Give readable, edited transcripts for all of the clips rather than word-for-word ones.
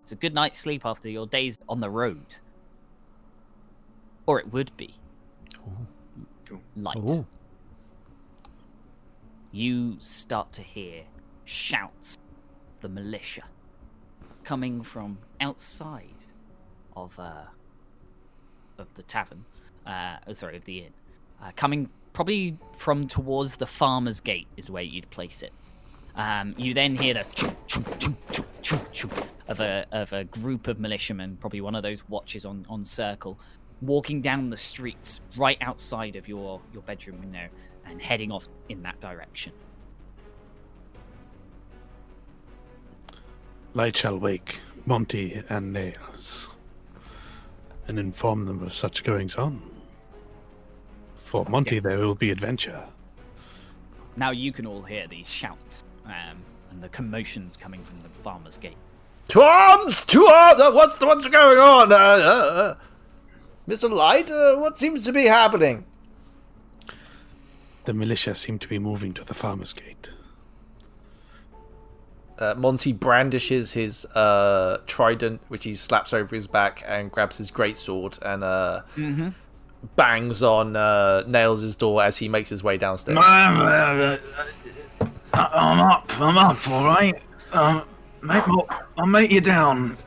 It's a good night's sleep after your days on the road. Or it would be. Light. Ooh. You start to hear shouts of the militia coming from outside of the tavern, of the inn, coming probably from towards the farmer's gate is where you'd place it. You then hear the chunk, chunk, chunk, chunk, chunk, chunk of a group of militiamen, probably one of those watches on circle, walking down the streets right outside of your bedroom window and heading off in that direction. Light shall wake Monty and Nails and inform them of such goings on. For Monty, there will be adventure. Now you can all hear these shouts and the commotions coming from the farmer's gate. To arms! To arms! What's going on? Mr. Light, what seems to be happening? The militia seem to be moving to the farmer's gate. Monty brandishes his trident, which he slaps over his back, and grabs his greatsword and bangs on Nails' door as he makes his way downstairs. I'm up, all right. I'll make you down.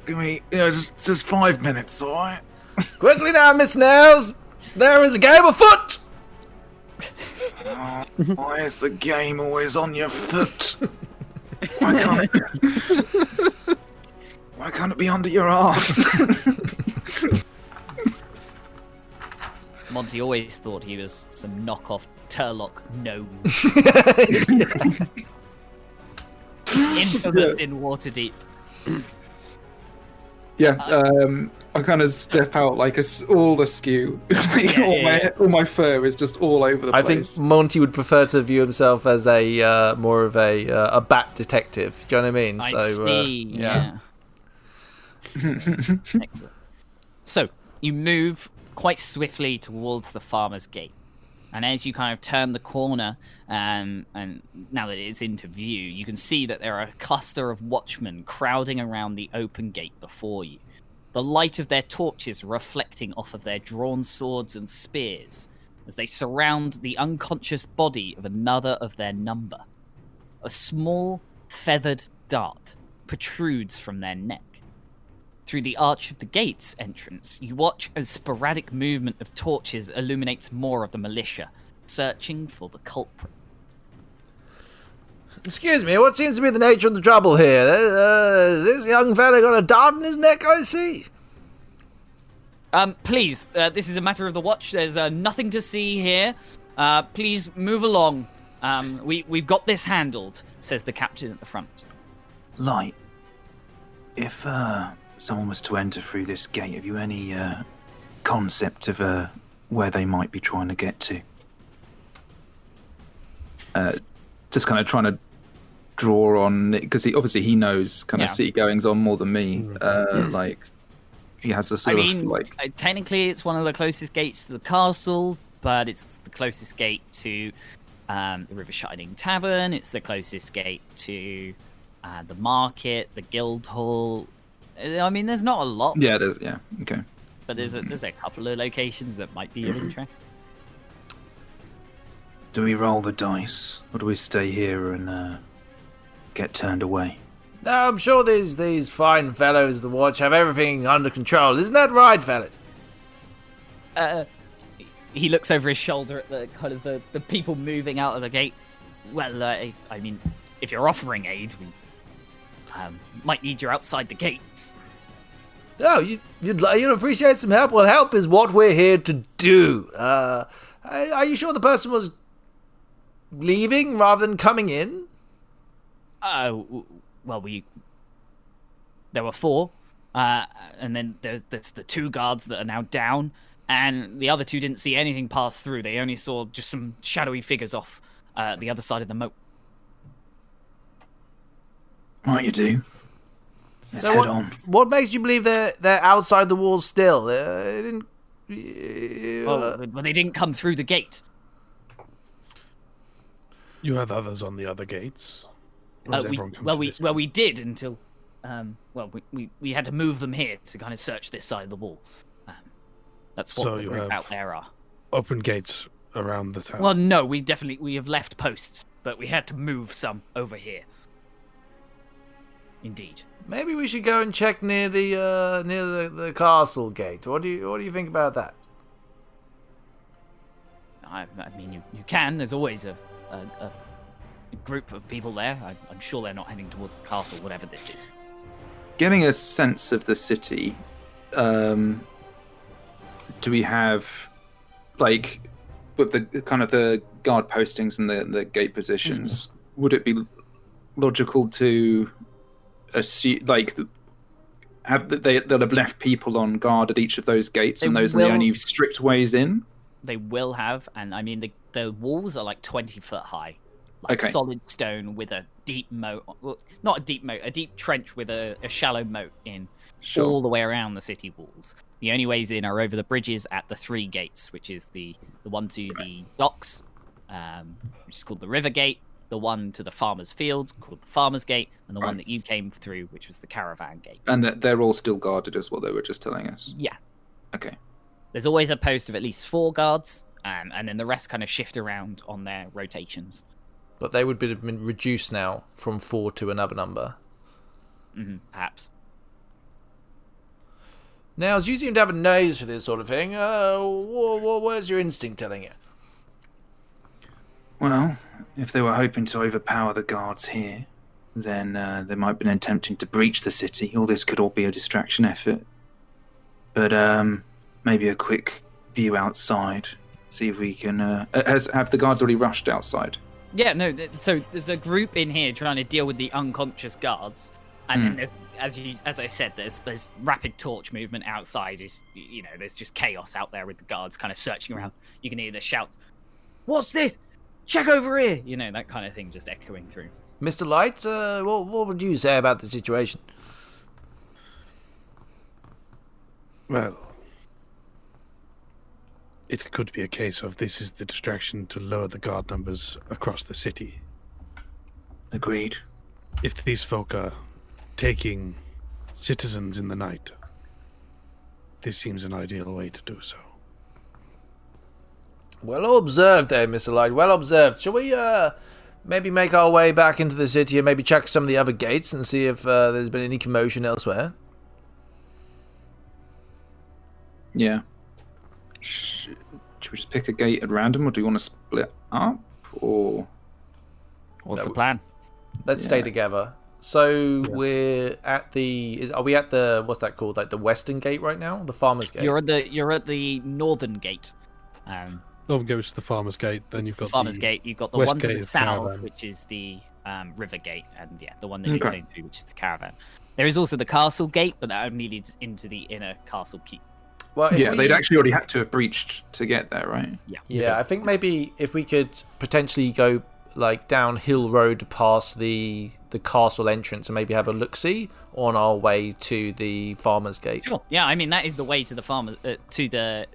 Give me, just 5 minutes, all right? Quickly now, Miss Nails! There is a game afoot! Why is the game always on your foot? Why can't it be under your ass? Monty always thought he was some knockoff Turlock gnome. Infamous in Waterdeep. Yeah, I kind of step out like all askew. All my fur is just all over the place. I think Monty would prefer to view himself as a more of a bat detective. Do you know what I mean? I see. Yeah. Excellent. So you move quite swiftly towards the farmer's gate, and as you kind of turn the corner, and now that it's into view, you can see that there are a cluster of watchmen crowding around the open gate before you. The light of their torches reflecting off of their drawn swords and spears as they surround the unconscious body of another of their number. A small, feathered dart protrudes from their neck. Through the arch of the gate's entrance, you watch as sporadic movement of torches illuminates more of the militia, searching for the culprit. Excuse me, what seems to be the nature of the trouble here? This young fella got a dart in his neck, I see. Please, this is a matter of the watch. There's nothing to see here. Please move along. We've got this handled, says the captain at the front. Light, if someone was to enter through this gate, have you any concept of where they might be trying to get to? Just kind of trying to draw on, because he knows kind of city goings on more than me. Like he has a sort of like. Technically, it's one of the closest gates to the castle, but it's the closest gate to the River Shining Tavern. It's the closest gate to the market, the guild hall. I mean, there's not a lot. Yeah, okay. But there's a couple of locations that might be of interest. Do we roll the dice, or do we stay here and get turned away? No, I'm sure these fine fellows of the watch have everything under control. Isn't that right, fellas? He looks over his shoulder at the kind of the people moving out of the gate. Well, I mean, if you're offering aid, we might need you outside the gate. No, you'd appreciate some help. Well, help is what we're here to do. Are you sure the person was leaving rather than coming in? Well, there were 4, and then there's the 2 guards that are now down, and the other 2 didn't see anything pass through. They only saw just some shadowy figures off the other side of the moat. Right, you do. Let's head on. What makes you believe they're outside the walls still? Well, they didn't come through the gate. You had others on the other gates. Or is everyone coming to this we one? did until well, we had to move them here to kind of search this side of the wall. That's what So the you group have- out there are. Open gates around the town. Well, no, we have left posts, but we had to move some over here. Indeed. Maybe we should go and check near the castle gate. What do you think about that? I mean, you can. There's always a group of people there. I'm sure they're not heading towards the castle, whatever this is. Getting a sense of the city, do we have, like, with the kind of the guard postings and the gate positions, would it be logical to assume, like, they'll have left people on guard at each of those gates, and those are the only strict ways in? They will have, and I mean, the walls are like 20 foot high. Like solid stone with a deep moat. Well, not a deep moat, a deep trench with a shallow moat in all the way around the city walls. The only ways in are over the bridges at the 3 gates, which is the one to the docks, which is called the River Gate, the one to the Farmer's Fields, called the Farmer's Gate, and the one that you came through, which was the Caravan Gate. And they're all still guarded, is what they were just telling us? Yeah. Okay. There's always a post of at least 4 guards, and then the rest kind of shift around on their rotations. But they would have been reduced now from 4 to another number. Perhaps. Now, as you seem to have a nose for this sort of thing, where's your instinct telling you? Well, if they were hoping to overpower the guards here, then they might have been attempting to breach the city, or this could all be a distraction effort. But maybe a quick view outside, see if we can... have the guards already rushed outside? Yeah, no, so there's a group in here trying to deal with the unconscious guards, and then as I said, there's rapid torch movement outside. There's just chaos out there with the guards kind of searching around. You can hear the shouts, "What's this? Check over here!" That kind of thing just echoing through. Mr. Light, what would you say about the situation? Well, it could be a case of this is the distraction to lower the guard numbers across the city. Agreed. If these folk are taking citizens in the night, this seems an ideal way to do so. Well observed there, Mr. Light, well observed. Shall we maybe make our way back into the city and maybe check some of the other gates and see if there's been any commotion elsewhere? Yeah. Should we just pick a gate at random, or do you want to split up, or... What's the plan? Let's stay together. So we're at are we at the, what's that called, like the western gate right now? The Farmer's Gate? You're at the northern gate. Northern Gate, which is the Farmer's Gate. Then you've got the Farmer's Gate. You've got the West one to Gate the is south, Caravan. which is the River Gate, and the one that you came through, which is the Caravan. There is also the Castle Gate, but that only leads into the inner castle keep. Well, they'd actually already had to have breached to get there, right? Yeah, I think maybe if we could potentially go like down Hill Road past the castle entrance and maybe have a look-see on our way to the Farmer's Gate. Sure. Yeah, I mean that is the way to the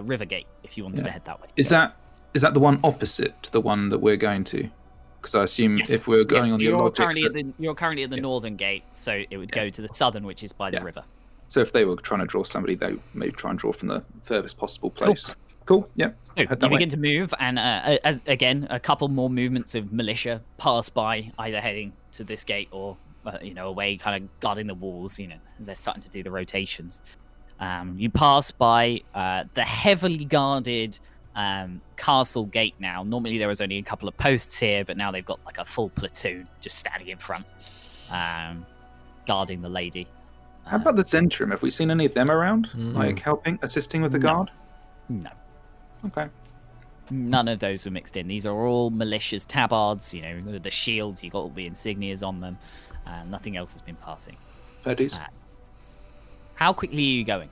River Gate if you wanted to head that way. Is that the one opposite to the one that we're going to? Because I assume if we're going on the logic... You're currently at the northern gate, so it would go to the southern, which is by the river. So if they were trying to draw somebody, they may try and draw from the furthest possible place. Cool. Yeah. So you begin to move, and again, a couple more movements of militia pass by, either heading to this gate or away, kind of guarding the walls. They're starting to do the rotations. You pass by the heavily guarded castle gate now. Normally there was only a couple of posts here, but now they've got like a full platoon just standing in front, guarding the lady. How about the Zentrum? Have we seen any of them around? Like assisting with the guard? No. Okay. None of those were mixed in. These are all militias, tabards, the shields, you got all the insignias on them. Nothing else has been passing. Fair dues. How quickly are you going?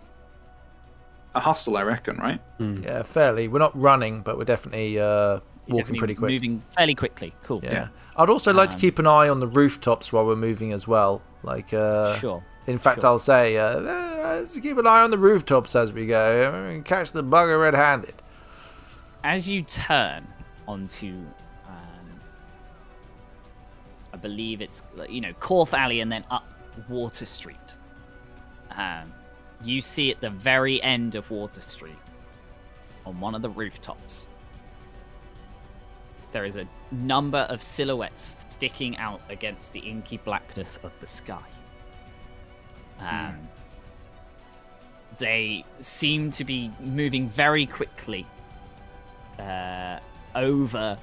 A hustle, I reckon, right? Yeah, fairly. We're not running, but we're definitely walking pretty quick. Moving fairly quickly. Cool. Yeah. I'd also like to keep an eye on the rooftops while we're moving as well. Like, sure. In fact, I'll say, let's keep an eye on the rooftops as we go. Catch the bugger red-handed. As you turn onto, I believe it's Corf Alley and then up Water Street. You see at the very end of Water Street, on one of the rooftops, there is a number of silhouettes sticking out against the inky blackness of the sky. They seem to be moving very quickly over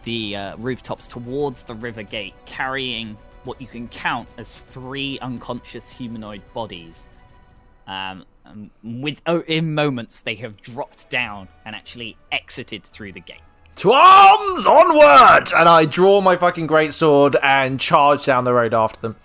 the rooftops towards the river gate, carrying what you can count as 3 unconscious humanoid bodies. In moments, they have dropped down and actually exited through the gate. To arms! Onward! And I draw my fucking greatsword and charge down the road after them.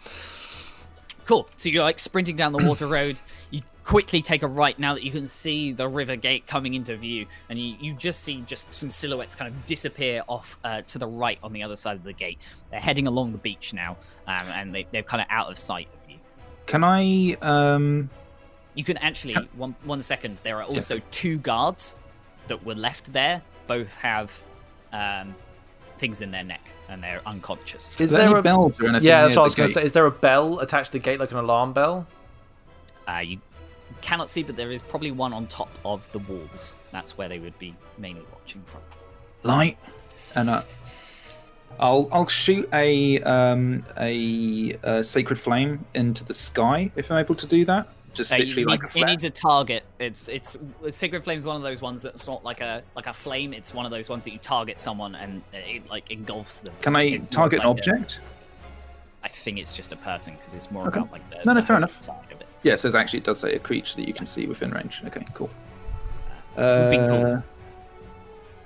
Cool. So you're like sprinting down the water road. You quickly take a right now that you can see the river gate coming into view, and you just see some silhouettes kind of disappear off to the right on the other side of the gate. They're heading along the beach now, and they're kind of out of sight of you. Can I? You can actually, one second, there are also 2 guards that were left there. Both have things in their neck, and they're unconscious. Is there any a bells or anything? Yeah, that's near what I was the going to gate? say. Is there a bell attached to the gate, like an alarm bell? You cannot see, but there is probably one on top of the walls. That's where they would be mainly watching from. Light, and I'll shoot a sacred flame into the sky if I'm able to do that. Just literally it needs a target. It's Sacred Flame is one of those ones that's not like a flame. It's one of those ones that you target someone and it like engulfs them. Can I It's target more an like object? I think it's just a person because it's more Okay. about like the No, fair enough. side of it. Yeah, it says actually it does say a creature that you can see within range. Okay, cool. Would be cool.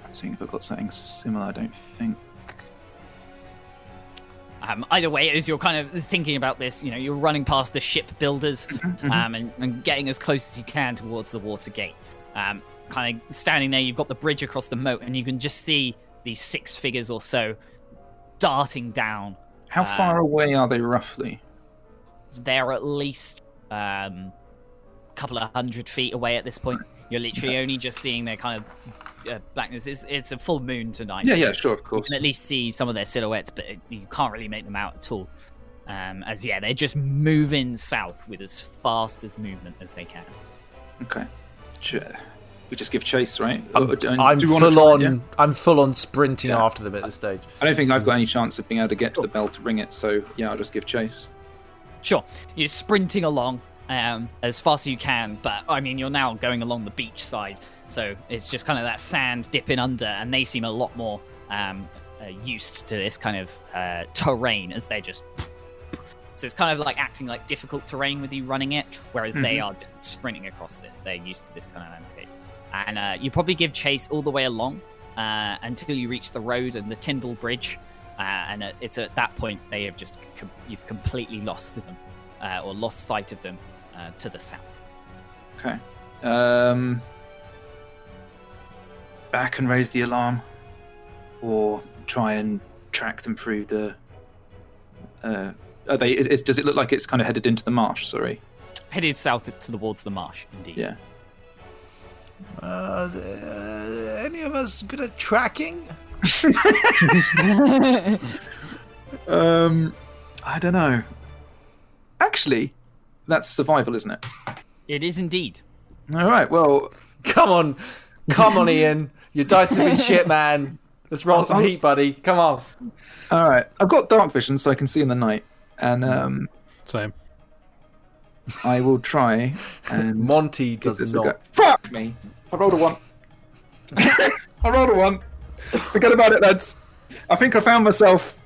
I think if I've got something similar, I don't think. Either way, as you're kind of thinking about this, you're running past the shipbuilders and getting as close as you can towards the water gate. Kind of standing there, you've got the bridge across the moat, and you can just see these 6 figures or so darting down. How far away are they roughly? They're at least a couple of 100 feet away at this point. You're literally only just seeing their kind of blackness. It's a full moon tonight. Yeah, sure, of You course. can at least see some of their silhouettes, but you can't really make them out at all. They're just moving south with as fast as movement as they can. Okay. Sure. We just give chase, right? I'm Do you wanna full try it, on. yeah? I'm full on sprinting Yeah. after them at this stage. I don't think I've got any chance of being able to get to the bell to ring it, so yeah, I'll just give chase. Sure, you're sprinting along as fast as you can, but I mean, you're now going along the beach side, so it's just kind of that sand dipping under, and they seem a lot more used to this kind of terrain as they're just. So it's kind of like acting like difficult terrain with you running it, whereas they are just sprinting across this. They're used to this kind of landscape. And you probably give chase all the way along until you reach the road and the Tyndall Bridge. And it's at that point they have just you've completely lost them or lost sight of them to the south. Okay. Back and raise the alarm, or try and track them through the. Are they? Does it look like it's kind of headed into the marsh? Sorry. Headed south towards the marsh, indeed. Yeah. Any of us good at tracking? I don't know. Actually, that's survival, isn't it? It is indeed. All right. Well, Come on, Ian. Your dice have been shit, man. Let's roll some heat, buddy. Come on. all right. I've got dark vision, so I can see in the night, and Same. I will try and Monty give does this a go. not. Fuck me! I rolled a 1. I rolled a 1. Forget about it, lads. I think I found myself.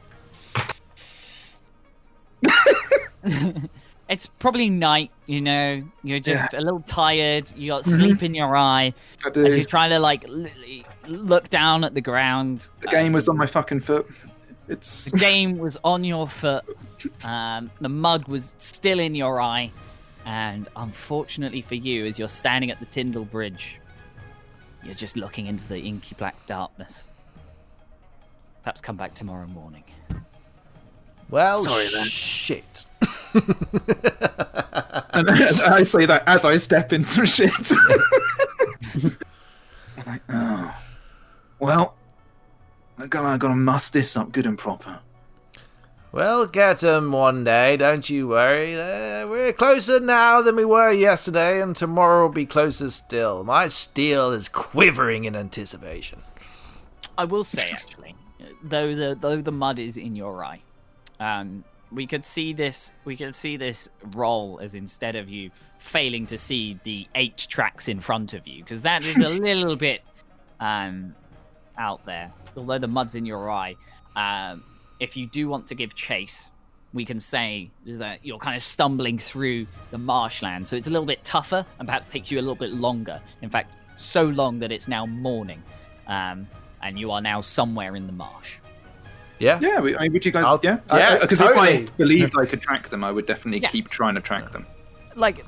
It's probably night, you're just a little tired, you got sleep in your eye, I do. as you're trying to like look down at the ground. The game was on my fucking foot. It's The game was on your foot, the mud was still in your eye, and unfortunately for you, as you're standing at the Tyndall Bridge, you're just looking into the inky black darkness. Perhaps come back tomorrow morning. Well, Sorry, then. shit. and I say that as I step in some shit. I'm like, oh, well, I gotta muss this up good and proper. We'll get 'em one day, don't you worry. We're closer now than we were yesterday, and tomorrow will be closer still. My steel is quivering in anticipation. I will say, actually, though the mud is in your eye, we could see this roll as, instead of you failing to see the 8 tracks in front of you, because that is a little bit out there. Although the mud's in your eye, if you do want to give chase, we can say that you're kind of stumbling through the marshland, so it's a little bit tougher and perhaps takes you a little bit longer. In fact, so long that it's now morning, and you are now somewhere in the marsh. Yeah? Yeah, I mean, would you guys... Yeah, Because totally. if I believed I could track them, I would definitely keep trying to track them. Like,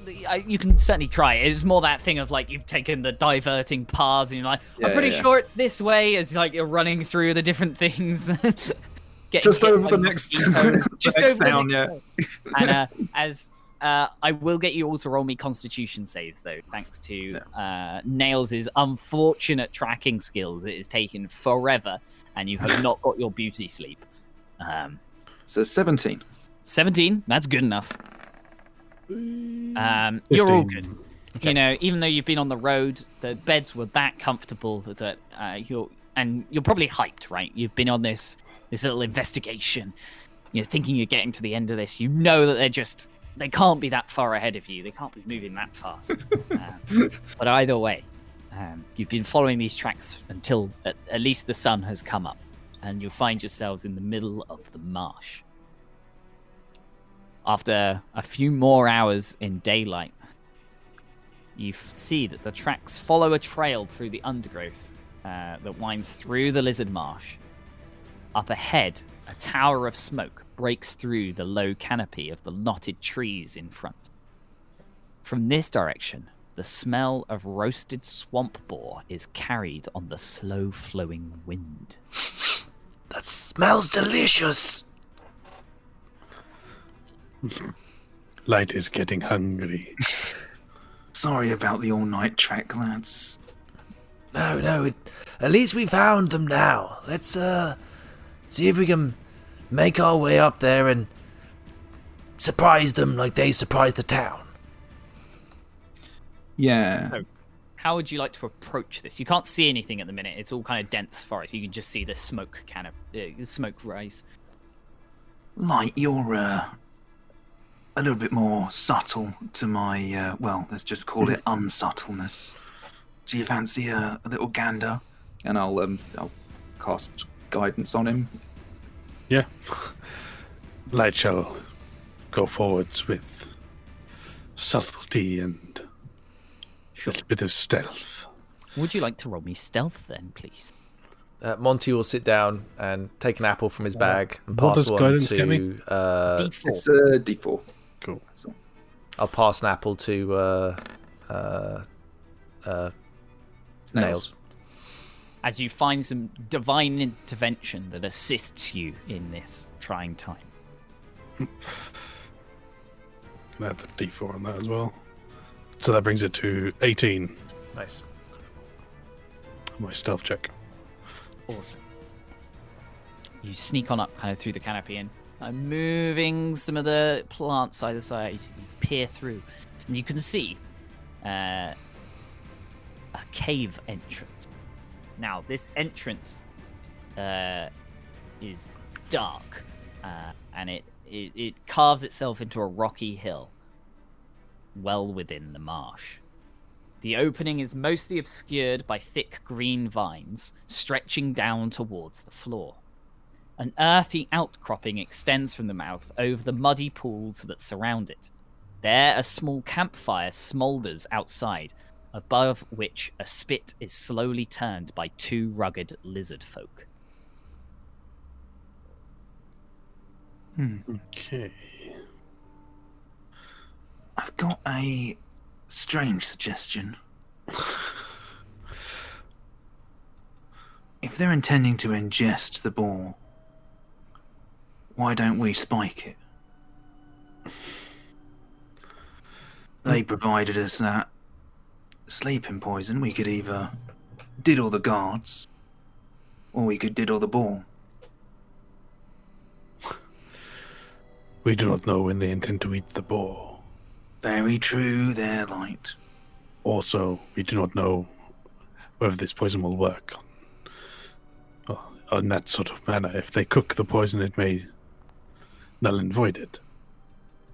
you can certainly try. It's more that thing of, like, you've taken the diverting paths and you're like, I'm pretty sure it's this way, as, like, you're running through the different things. Just over the next town, yeah. And as I will get you all to roll me Constitution saves, though, thanks to Nails' unfortunate tracking skills. It has taken forever, and you have not got your beauty sleep. So 17. 17, that's good enough. You're all good. Okay. You know, even though you've been on the road, the beds were that comfortable that you're probably hyped, right? You've been on this little investigation. You're thinking you're getting to the end of this. You know that they can't be that far ahead of you. They can't be moving that fast. But either way, you've been following these tracks until at least the sun has come up, and you'll find yourselves in the middle of the marsh. After a few more hours in daylight, you see that the tracks follow a trail through the undergrowth that winds through the lizard marsh. Up ahead, a tower of smoke breaks through the low canopy of the knotted trees in front. From this direction, the smell of roasted swamp boar is carried on the slow-flowing wind. That smells delicious. Light is getting hungry. Sorry about the all-night trek, lads. No, at least we found them now. Let's see if we can make our way up there and surprise them like they surprised the town. Yeah. So, how would you like to approach this? You can't see anything at the minute. It's all kind of dense forest. You can just see the smoke smoke rise. Light, you're a little bit more subtle to my, let's just call it unsubtleness. Do you fancy a little gander? And I'll cast guidance on him. Yeah. Light shall go forwards with subtlety and a little bit of stealth. Would you like to roll me stealth then, please? Monty will sit down and take an apple from his bag and What pass does one guidance to. get me? D4. It's a D4. Cool. So, I'll pass an apple to Nails. As you find some divine intervention that assists you in this trying time. Can I add the D4 on that as well? So that brings it to 18 Nice. on my stealth check. Awesome. You sneak on up kind of through the canopy and moving some of the plants either side. You peer through, and you can see a cave entrance. Now, this entrance is dark, and it carves itself into a rocky hill well within the marsh. The opening is mostly obscured by thick green vines stretching down towards the floor. An earthy outcropping extends from the mouth over the muddy pools that surround it. There, a small campfire smoulders outside, above which a spit is slowly turned by 2 rugged lizard folk. Okay. I've got a strange suggestion. If they're intending to ingest the ball, why don't we spike it? They provided us that sleeping poison. We could either diddle the guards, or we could diddle the ball. We do not know when they intend to eat the boar. Very true there, Light. Also, we do not know whether this poison will work on that sort of manner. If they cook the poison, it may null and void it.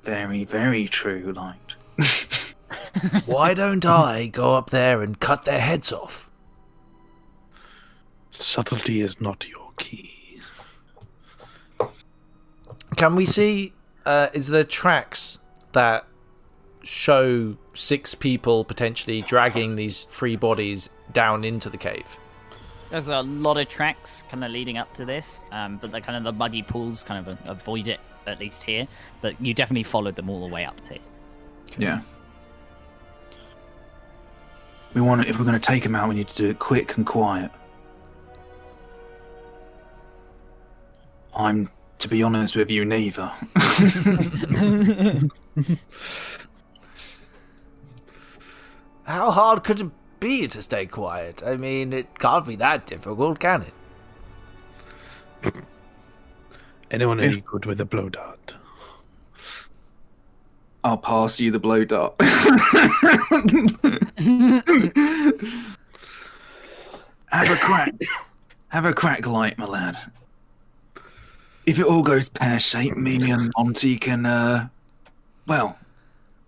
Very, very true, Light. Why don't I go up there and cut their heads off? Subtlety is not your key. Can we see, is there tracks that show 6 people potentially dragging these 3 bodies down into the cave? There's a lot of tracks kind of leading up to this, but the kind of the muddy pools kind of avoid it, at least here. But you definitely followed them all the way up to it. Yeah. If we're going to take him out, we need to do it quick and quiet. I'm, to be honest with you, neither. How hard could it be to stay quiet? I mean, it can't be that difficult, can it? Anyone any good with a blow dart? I'll pass you the blow dart. Have a crack. Have a crack, Light, my lad. If it all goes pear-shaped, me and Monty can,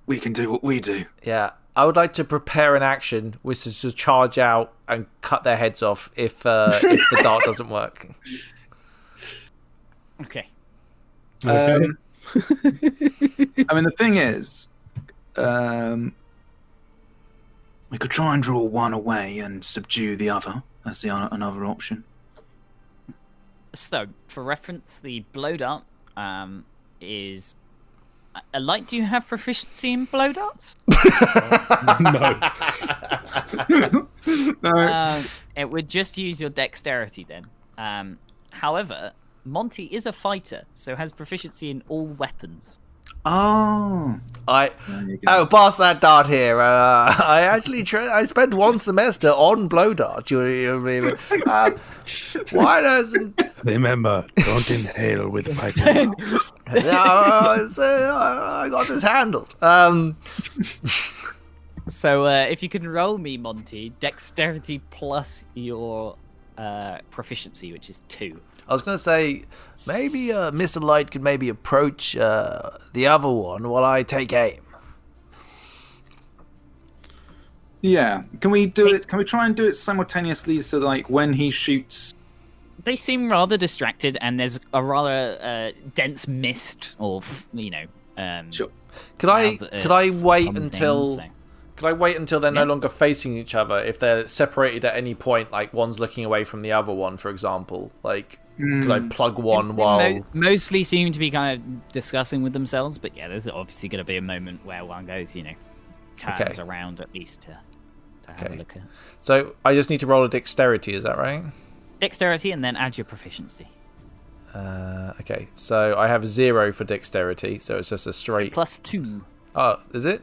we can do what we do. Yeah. I would like to prepare an action which is to charge out and cut their heads off if the dart doesn't work. Okay. I mean, the thing is, We could try and draw one away and subdue the other. That's another option. So, for reference, the blow dart is... Light, do you have proficiency in blow darts? No. no. It would just use your dexterity then. However, Monty is a fighter, so has proficiency in all weapons. Oh, Pass that dart here. I actually I spent 1 semester on blow darts. Why doesn't... Remember, don't inhale with piping. I got this handled. So if you can roll me, Monty, dexterity plus your proficiency, which is 2. I was going to say, maybe Mr. Light could maybe approach the other one while I take aim. Yeah. Can we do it? Can we try and do it simultaneously? So, like, when he shoots, They seem rather distracted, and there's a rather dense mist of, sure. Could I wait common until? things, so- Could I wait until they're no Yeah. longer facing each other? If they're separated at any point, like one's looking away from the other one, for example, like could I plug one They while? mostly seem to be kind of discussing with themselves, but yeah, there's obviously going to be a moment where one goes, turns Okay. around at least to have Okay. a look at So I just need to roll a dexterity. Is that right? dexterity and then add your proficiency. Okay. So I have 0 for dexterity, so it's just a straight. Plus 2. Oh, is it?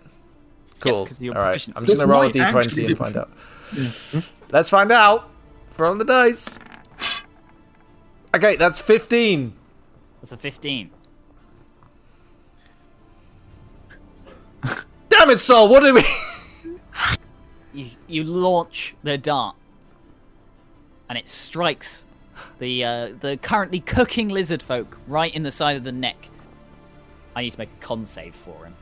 Cool. 'cause of your All right. proficiency. I'm just This gonna roll a might d20 actually and be- find out. Let's find out. Throw the dice. Okay, that's 15. That's a 15. Damn it, Sol! What did we? You launch the dart, and it strikes the currently cooking lizard folk right in the side of the neck. I need to make a con save for him.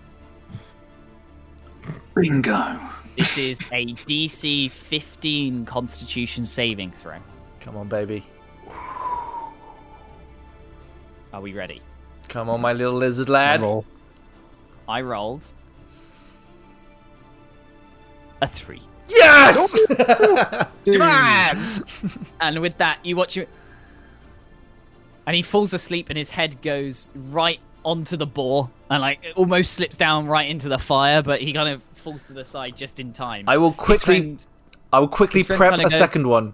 bingo. This is a DC 15 Constitution saving throw. Come on, baby. Are we ready? Come on, my little lizard lad. Roll. I rolled a 3. Yes! And with that, you watch him, and he falls asleep, and his head goes right onto the boar, and it almost slips down right into the fire, but he kind of falls to the side just in time. I will quickly his friend prep kinda a goes- second one.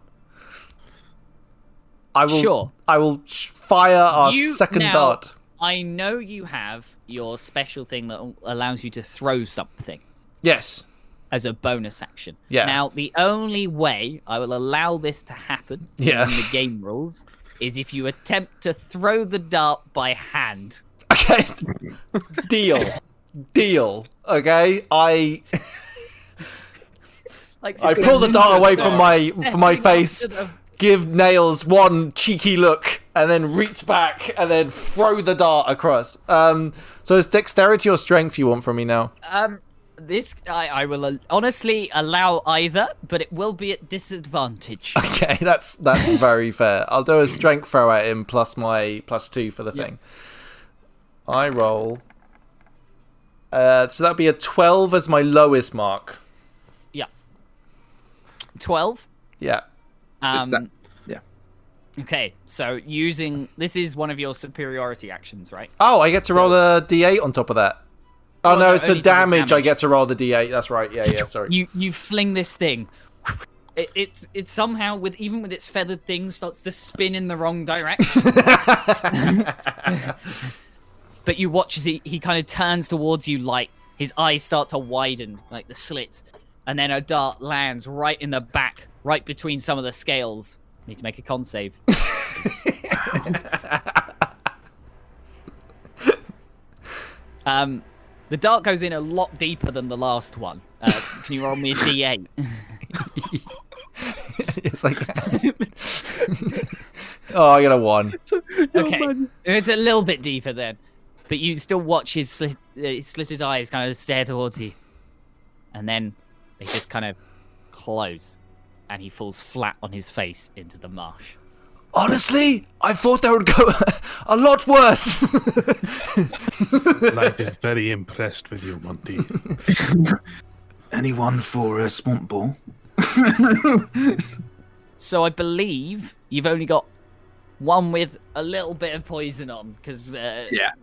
Sure. I will fire our You second now- dart. I know you have your special thing that allows you to throw something Yes. as a bonus action. Yeah. Now, the only way I will allow this to happen Yeah. in the game rules is if you attempt to throw the dart by hand. Okay, deal. Okay, I pull the dart away from my face, give Nails one cheeky look, and then reach back and then throw the dart across. So it's dexterity or strength you want from me now? This I will honestly allow either, but it will be at disadvantage. Okay, that's very fair. I'll do a strength throw at him plus my +2 for the thing. I roll. So that'd be a 12 as my lowest mark. Yeah. 12. Yeah. Yeah. Okay, so this is one of your superiority actions, right? Oh, I get to roll a d8 on top of that. Oh, Well, no, no, it's the only for the damage. I damage. get to roll the d8. That's right. Yeah, sorry. You fling this thing. It somehow even with its feathered thing starts to spin in the wrong direction. But you watch as he kind of turns towards you, like his eyes start to widen, like the slits, and then a dart lands right in the back, right between some of the scales. Need to make a con save. The dart goes in a lot deeper than the last one. Can you roll me a d8? Yes, I can. Oh, I got a 1. Okay, it's a little bit deeper then, but you still watch his slitted eyes kind of stare towards you, and then they just kind of close, and he falls flat on his face into the marsh. Honestly, I thought that would go a lot worse. Light is very impressed with you, Monty. Anyone for a swamp ball? So I believe you've only got one with a little bit of poison on, because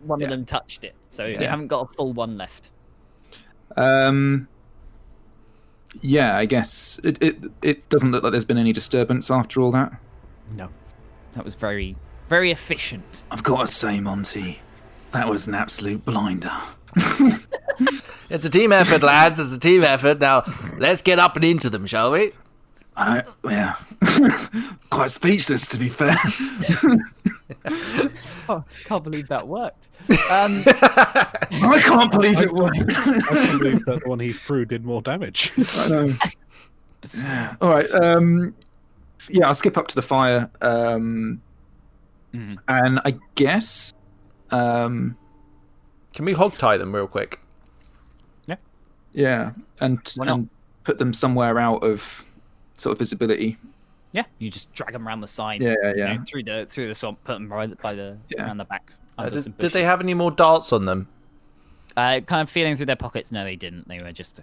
one of them touched it, so you haven't got a full one left. Yeah, I guess it doesn't look like there's been any disturbance after all that. No, that was very, very efficient. I've got to say, Monty, that was an absolute blinder. It's a team effort, lads. It's a team effort. Now, let's get up and into them, shall we? Quite speechless, to be fair. Oh, can't believe that worked. I can't believe it worked. I can't believe that the one he threw did more damage. I know. All right. I'll skip up to the fire. And I guess. Can we hog tie them real quick? Yeah, and put them somewhere out of sort of visibility. Yeah, you just drag them around the side. Yeah. Through the swamp, put them around the back. Did they have any more darts on them? Kind of feeling through their pockets. No, they didn't. They were just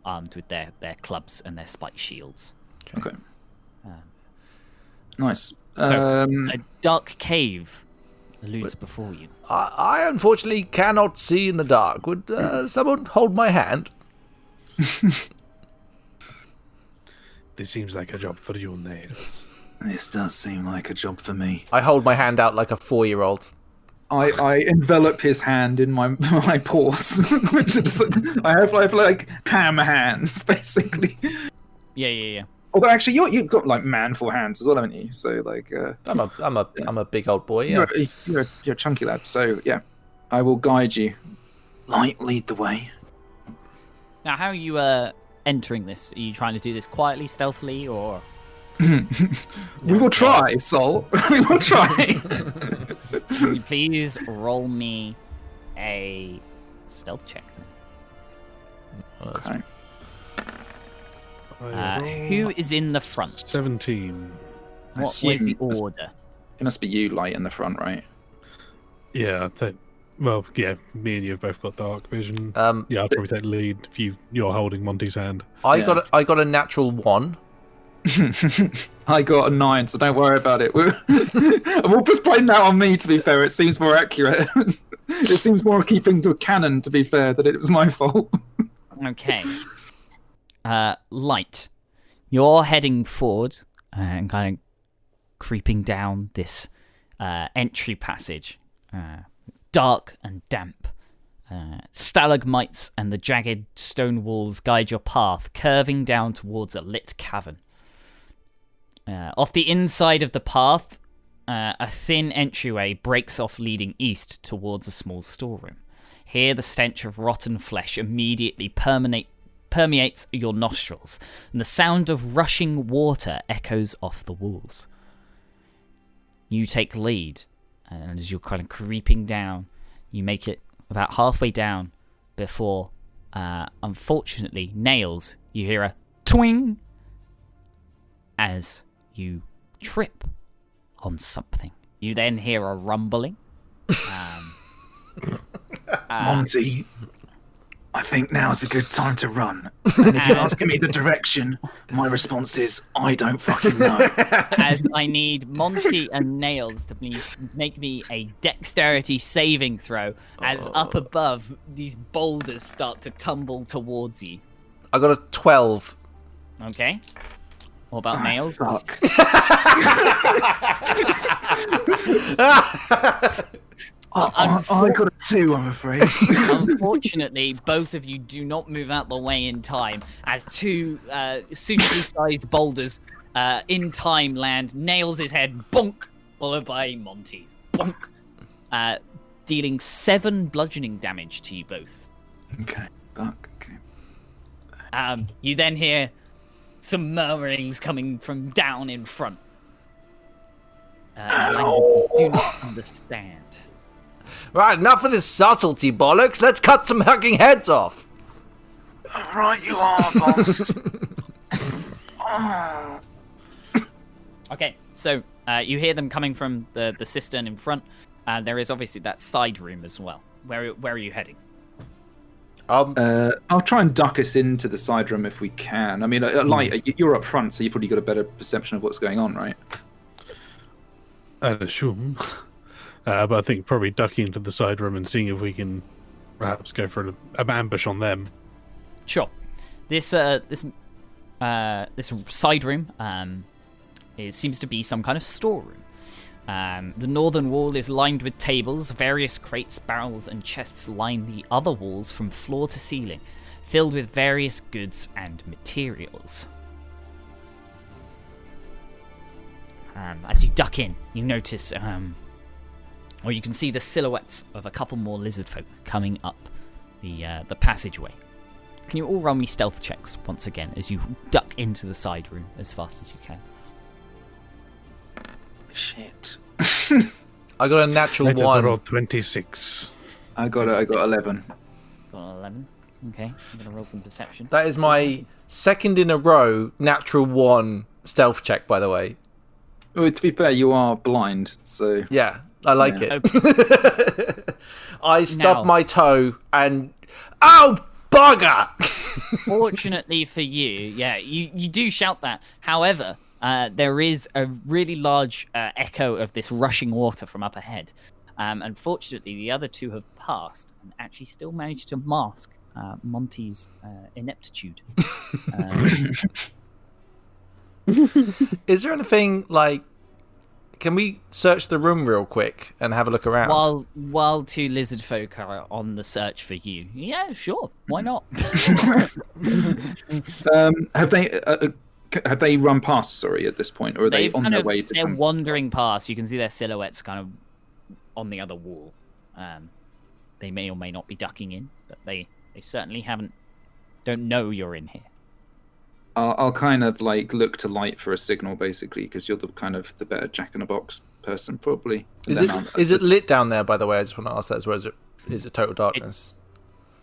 armed with their clubs and their spike shields. Okay. Nice. So, a dark cave looms before you. I unfortunately cannot see in the dark. Would someone hold my hand? This seems like a job for you, Nails. This does seem like a job for me. I hold my hand out like a 4-year-old. I envelop his hand in my paws, which is I have like hammer hands basically. Yeah. Although actually you've got like manful hands as well, haven't you? So like I'm a big old boy. Yeah. You're a chunky lad. So yeah, I will guide you. Light, lead the way. Now, how are you entering this? Are you trying to do this quietly, stealthily, or? We will try, Sol. We will try. Can you please roll me a stealth check? Okay. Who is in the front? 17. What is the order? It must be you, Light, in the front, right? Yeah, me and you have both got dark vision. I'll probably take the lead if you're holding Monty's hand. I got a natural 1. I got a 9, so don't worry about it. We'll just blame that on me, to be fair. It seems more accurate. It seems more keeping to a canon, to be fair, that it was my fault. Okay. Light. You're heading forward and kind of creeping down this entry passage. Dark and damp. Stalagmites and the jagged stone walls guide your path, curving down towards a lit cavern. Off the inside of the path, a thin entryway breaks off leading east towards a small storeroom. Here, the stench of rotten flesh immediately permeates your nostrils, and the sound of rushing water echoes off the walls. You take lead, and as you're kind of creeping down, you make it about halfway down before, unfortunately, Nails, you hear a twing as you trip on something. You then hear a rumbling. Monty, I think now's a good time to run. And if you're asking me the direction, my response is, I don't fucking know. As I need Monty and Nails to please make me a dexterity saving throw, as up above, these boulders start to tumble towards you. I got a 12. Okay. What about Nails? Fuck. I got a 2, I'm afraid. Unfortunately, both of you do not move out the way in time, as two suitably sized boulders in time land, Nails his head, bonk, followed by Monty's, bonk, dealing 7 bludgeoning damage to you both. Okay, fuck, okay. You then hear some murmurings coming from down in front. You do not understand. Right, enough of this subtlety, bollocks. Let's cut some hugging heads off. Right, you are, boss. Okay, so you hear them coming from the cistern in front. There is obviously that side room as well. Where are you heading? I'll try and duck us into the side room if we can. I mean, Light, you're up front, so you've probably got a better perception of what's going on, right? I'd assume. But I think probably ducking into the side room and seeing if we can perhaps go for an ambush on them. Sure. This side room it seems to be some kind of storeroom. The northern wall is lined with tables. Various crates, barrels, and chests line the other walls from floor to ceiling, filled with various goods and materials. As you duck in, you notice, or you can see the silhouettes of a couple more lizard folk coming up the passageway. Can you all roll me stealth checks once again as you duck into the side room as fast as you can? Shit. I got a natural I 1. rolled 26. I got 11. Got 11. Okay, I'm gonna roll some perception. That is my second in a row natural 1 stealth check, by the way. Well, to be fair, you are blind, so... Yeah, I like Yeah. it. I stubbed Now- my toe and... Oh, bugger! Fortunately for you, yeah, you do shout that. However, there is a really large echo of this rushing water from up ahead. Unfortunately, the other two have passed and actually still managed to mask Monty's ineptitude. Is there anything, like... Can we search the room real quick and have a look around? While two lizard folk are on the search for you, yeah, sure, why not? Have they run past, sorry, at this point? Or are they They've on kind their of- way to... They're come- wandering past. You can see their silhouettes kind of on the other wall. They may or may not be ducking in, but they certainly don't know you're in here. I'll kind of like look to Light for a signal, basically, because you're the kind of the better Jack-in-a-Box person, probably. Is it lit down there, by the way? I just want to ask that as well. Is it total darkness?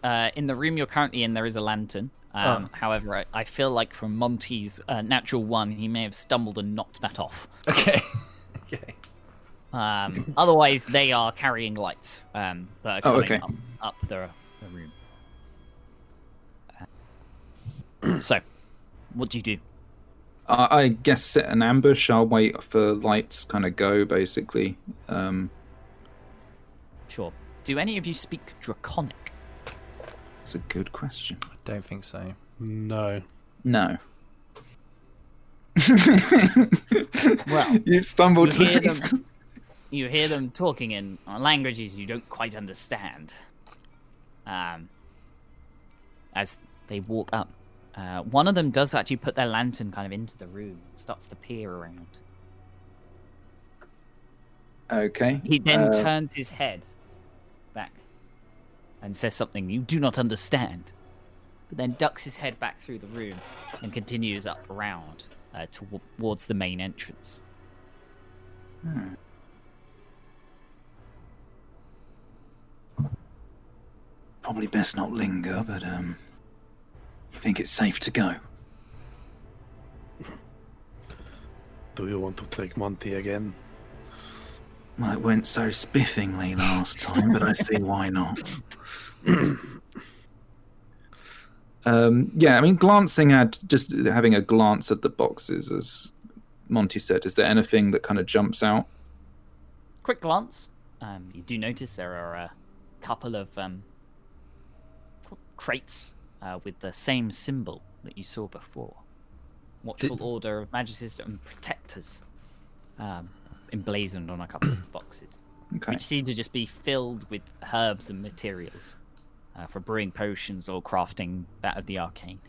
In the room you're currently in, there is a lantern. However, I feel like from Monty's natural 1, he may have stumbled and knocked that off. Okay. Okay. Otherwise, they are carrying lights that are coming up the room. So, what do you do? I guess set an ambush. I'll wait for Light's kind of go, basically. Sure. Do any of you speak Draconic? That's a good question. I don't think so. No. No. Well, You've stumbled you to hear this. you hear them talking in languages you don't quite understand. As they walk up, one of them does actually put their lantern kind of into the room and starts to peer around. Okay. He then turns his head back and says something you do not understand, but then ducks his head back through the room and continues up around towards the main entrance. Probably best not linger, but you think it's safe to go? Do you want to take Monty again? Well, it went so spiffingly last time, but I see why not. Yeah, I mean, glancing at just having a glance at the boxes, as Monty said, is there anything that kind of jumps out? Quick glance. You do notice there are a couple of crates with the same symbol that you saw before. Watchful Order of Magists and Protectors emblazoned on a couple of boxes, which seem to just be filled with herbs and materials for brewing potions or crafting that of the arcane.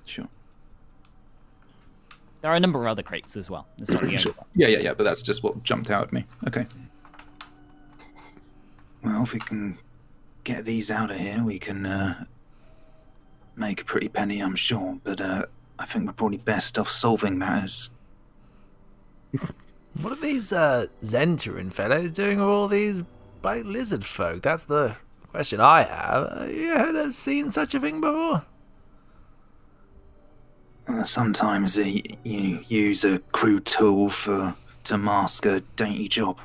Sure. There are a number of other crates as well. That's not the only one. Yeah, but that's just what jumped out at me. Okay. Well, if we can get these out of here, we can make a pretty penny, I'm sure. But I think we're probably best off solving matters. What are these Zentarin fellows doing with all these bloody lizard folk? That's the question I have. You ever seen such a thing before? Sometimes you use a crude tool to mask a dainty job.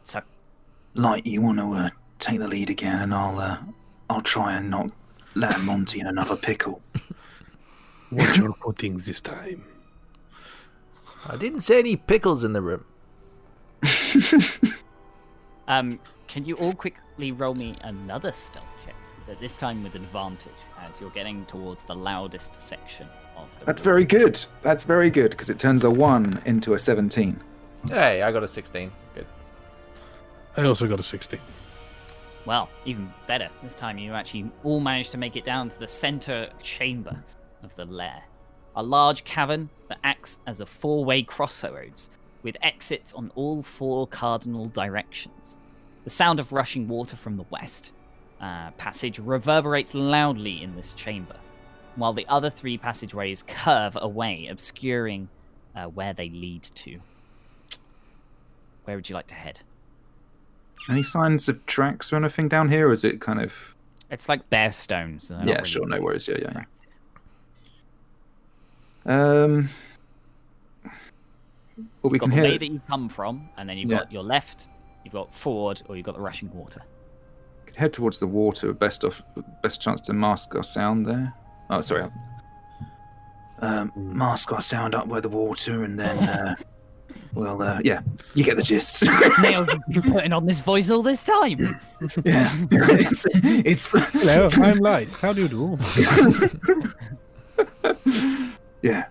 So, Light, you want to take the lead again, and I'll try and not land Monty in another pickle. What's your pudding this time? I didn't see any pickles in the room. can you all quickly roll me another stealth check? But this time with advantage, as you're getting towards the loudest section of the That's room. very good. That's very good, because it turns a 1 into a 17. Hey, I got a 16. Good. I also got a 16. Well, even better. This time you actually all managed to make it down to the center chamber of the lair. A large cavern that acts as a 4-way crossroads, with exits on all 4 cardinal directions. The sound of rushing water from the west passage reverberates loudly in this chamber, while the other 3 passageways curve away, obscuring where they lead to. Where would you like to head? Any signs of tracks or anything down here, or is it kind of... It's like bare stones. So Yeah, sure, no worries. Yeah. Well, we You've got can the hear... way that you come from, and then you've Yeah. got your left, you've got forward, or you've got the rushing water. Could head towards the water. Best chance to mask our sound there. Oh, sorry. Mask our sound up by the water, and then, yeah, you get the gist. Nails, you've been putting on this voice all this time. Yeah, it's Hello, I'm Light. How do you do? yeah.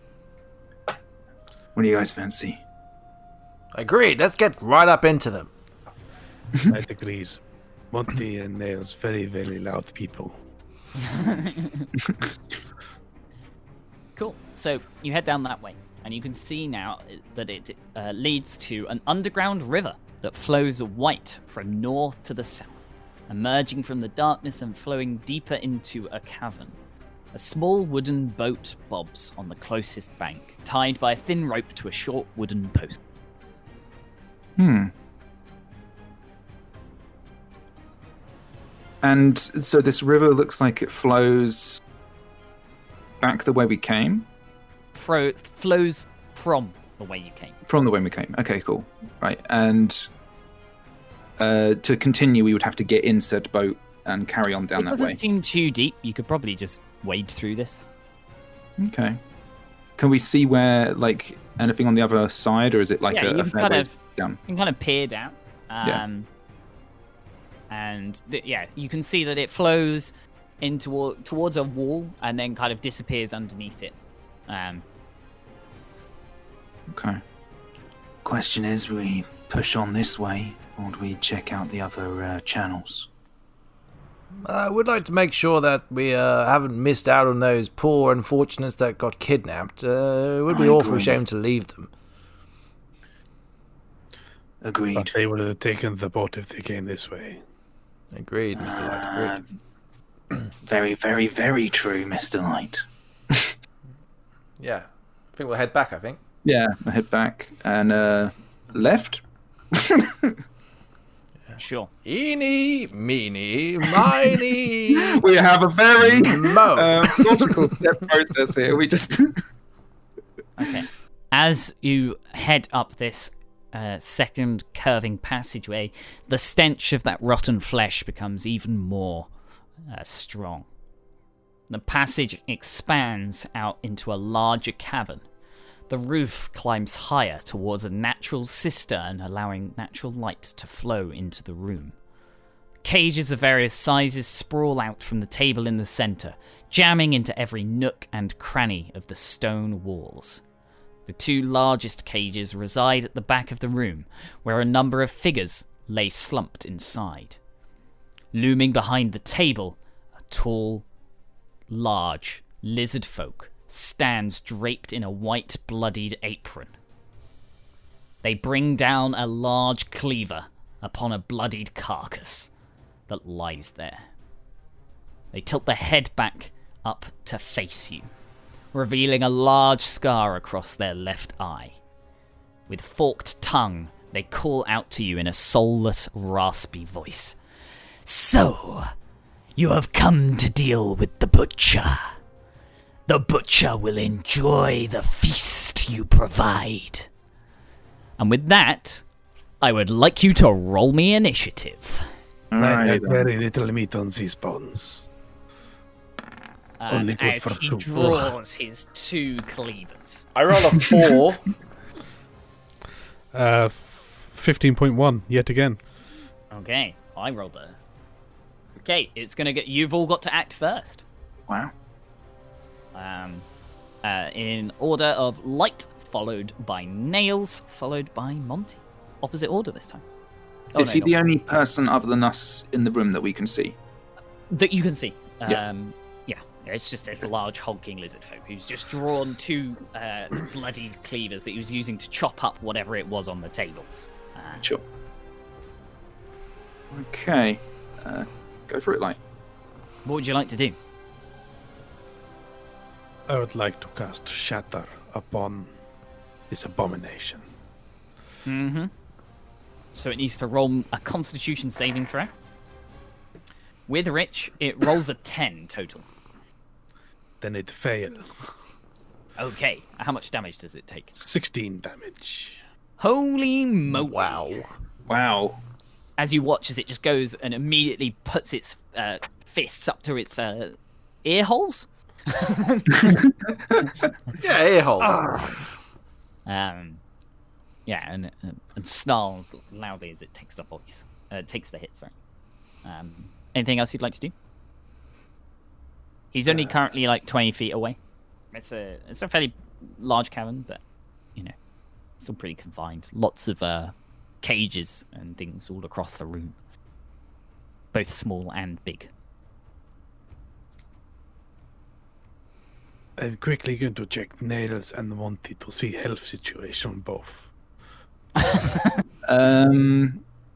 What do you guys fancy? Agreed. Let's get right up into them. Light agrees. Monty and Nails, very, very loud people. Cool. So you head down that way, and you can see now that it leads to an underground river that flows white from north to the south, emerging from the darkness and flowing deeper into a cavern. A small wooden boat bobs on the closest bank, tied by a thin rope to a short wooden post. And so this river looks like it flows back the way we came? Flows from the way you came. From the way we came. Okay, cool. Right. And to continue, we would have to get in said boat and carry on down It that doesn't way. seem too deep. You could probably just wade through this. Okay. Can we see where, like, anything on the other side, or is it like Yeah, a you fair kind ways of- down? You can kind of peer down. Yeah. And you can see that it flows towards a wall and then kind of disappears underneath it. Okay. Question is, do we push on this way, or do we check out the other channels? I would like to make sure that we haven't missed out on those poor unfortunates that got kidnapped. It would be awful shame to leave them. Agreed. But they would have taken the boat if they came this way. Agreed, Mr. Light, agreed. Very, very, very true, Mr. Light. Yeah. I think we'll head back, I think. Yeah, I head back and left. Sure. Eeny, meeny, miny. We have a very Mo. logical step process here. We just Okay. As you head up this second curving passageway, the stench of that rotten flesh becomes even more strong. The passage expands out into a larger cavern. The roof climbs higher towards a natural cistern, allowing natural light to flow into the room. Cages of various sizes sprawl out from the table in the center, jamming into every nook and cranny of the stone walls. The two largest cages reside at the back of the room, where a number of figures lay slumped inside. Looming behind the table, a tall, large lizard folk stands draped in a white bloodied apron. They bring down a large cleaver upon a bloodied carcass that lies there. They tilt their head back up to face you, revealing a large scar across their left eye. With forked tongue, they call out to you in a soulless, raspy voice. So, you have come to deal with the butcher. The butcher will enjoy the feast you provide. And with that, I would like you to roll me initiative. I have very little meat on these bones. Only good As for he soup. draws his two cleavers. I roll a 4. 15.1, yet again. Okay, I rolled a... Okay, it's gonna get... You've all got to act first. wow. In order of Light, followed by Nails, followed by Monty. Opposite order this time. Oh, Is no, he not- the only person other than us in the room that we can see? That you can see. Yeah. Yeah, it's just this large hulking lizard folk who's just drawn two bloodied cleavers that he was using to chop up whatever it was on the table. Sure. Okay. Go for it, Light. What would you like to do? I would like to cast Shatter upon this abomination. Mm-hmm. So it needs to roll a Constitution saving throw. With Rich, it rolls a 10 total. Then it fail. Okay, how much damage does it take? 16 damage. Holy moly! Wow. As you watch as it just goes and immediately puts its fists up to its ear holes. Yeah, ear holes. Yeah, and snarls loudly as it takes the hit. Sorry. Anything else you'd like to do? He's only currently like 20 feet away. It's a fairly large cavern, but you know, still pretty confined. Lots of cages and things all across the room, both small and big. I'm quickly going to check Nails and Monty to see health situation both.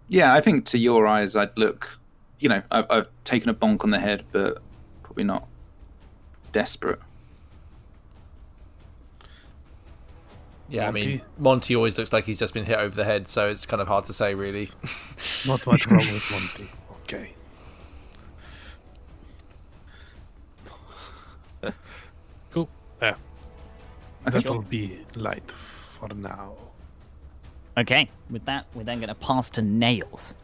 Yeah, I think to your eyes, I'd look. You know, I've taken a bonk on the head, but probably not desperate. Yeah, Monty? I mean, Monty always looks like he's just been hit over the head, so it's kind of hard to say, really. Not much wrong with Monty. Okay. Cool. Yeah. Okay. That will be light for now. Okay, with that, we're then going to pass to Nails.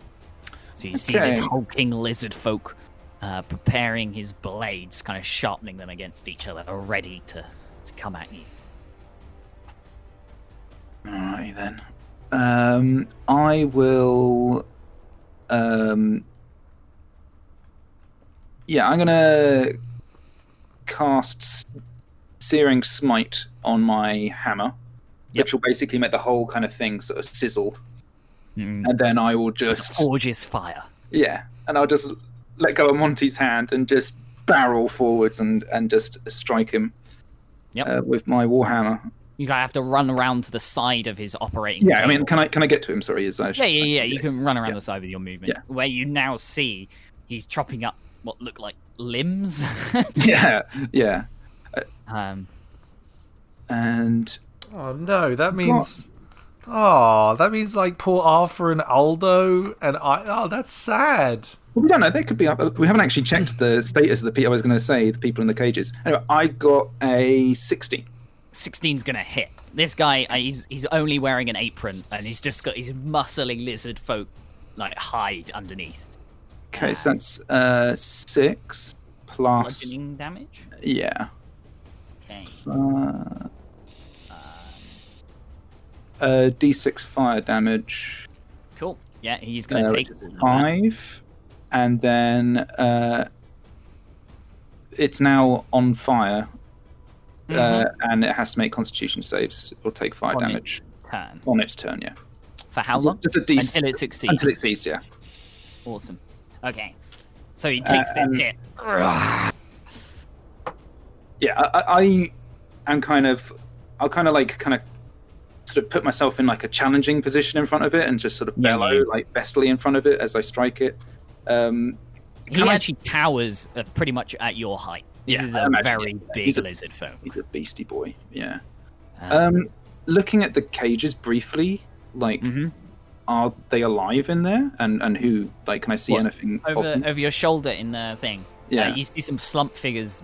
So you see this Okay. hulking lizard folk preparing his blades, kind of sharpening them against each other, ready to come at you. Alrighty then. I will. Yeah, I'm gonna cast Searing Smite on my hammer, Yep. which will basically make the whole kind of thing sort of sizzle, Mm. and then I will just Forges fire. and I'll just let go of Monty's hand and just barrel forwards and just strike him. Yep. With my warhammer. You kind of have to run around to the side of his operating Yeah, table. I mean, can I get to him? Sorry, Yeah. You can run around the side with your movement. Yeah. Where you now see he's chopping up what look like limbs. Yeah. And Oh no, that means. Oh, that means like poor Arthur and Aldo and I. Oh, that's sad. well, we don't know. They could be up. We haven't actually checked the status of the people. I was going to say the people in the cages. Anyway, I got a 16. 16's gonna hit. This guy, he's only wearing an apron and he's just got his muscly lizard folk like hide underneath. Okay, so that's 6 plus. Bludgeoning damage. Yeah. Okay. D6 fire damage. Cool. Yeah, he's gonna take which is 5, and then it's now on fire, and it has to make Constitution saves or take fire On damage turn. on its turn. Yeah. For how long? Just a Until it succeeds. Until it succeeds. Yeah. Awesome. Okay. So he takes this hit. Yeah, I am kind of sort of put myself in like a challenging position in front of it and just sort of bellow like bestly in front of it as I strike it. He actually towers pretty much at your height. This is a very big lizard foe. He's a beastie boy. Yeah. Looking at the cages briefly, like, are they alive in there? And who? Like, can I see anything over your shoulder in the thing? Yeah. You see some slump figures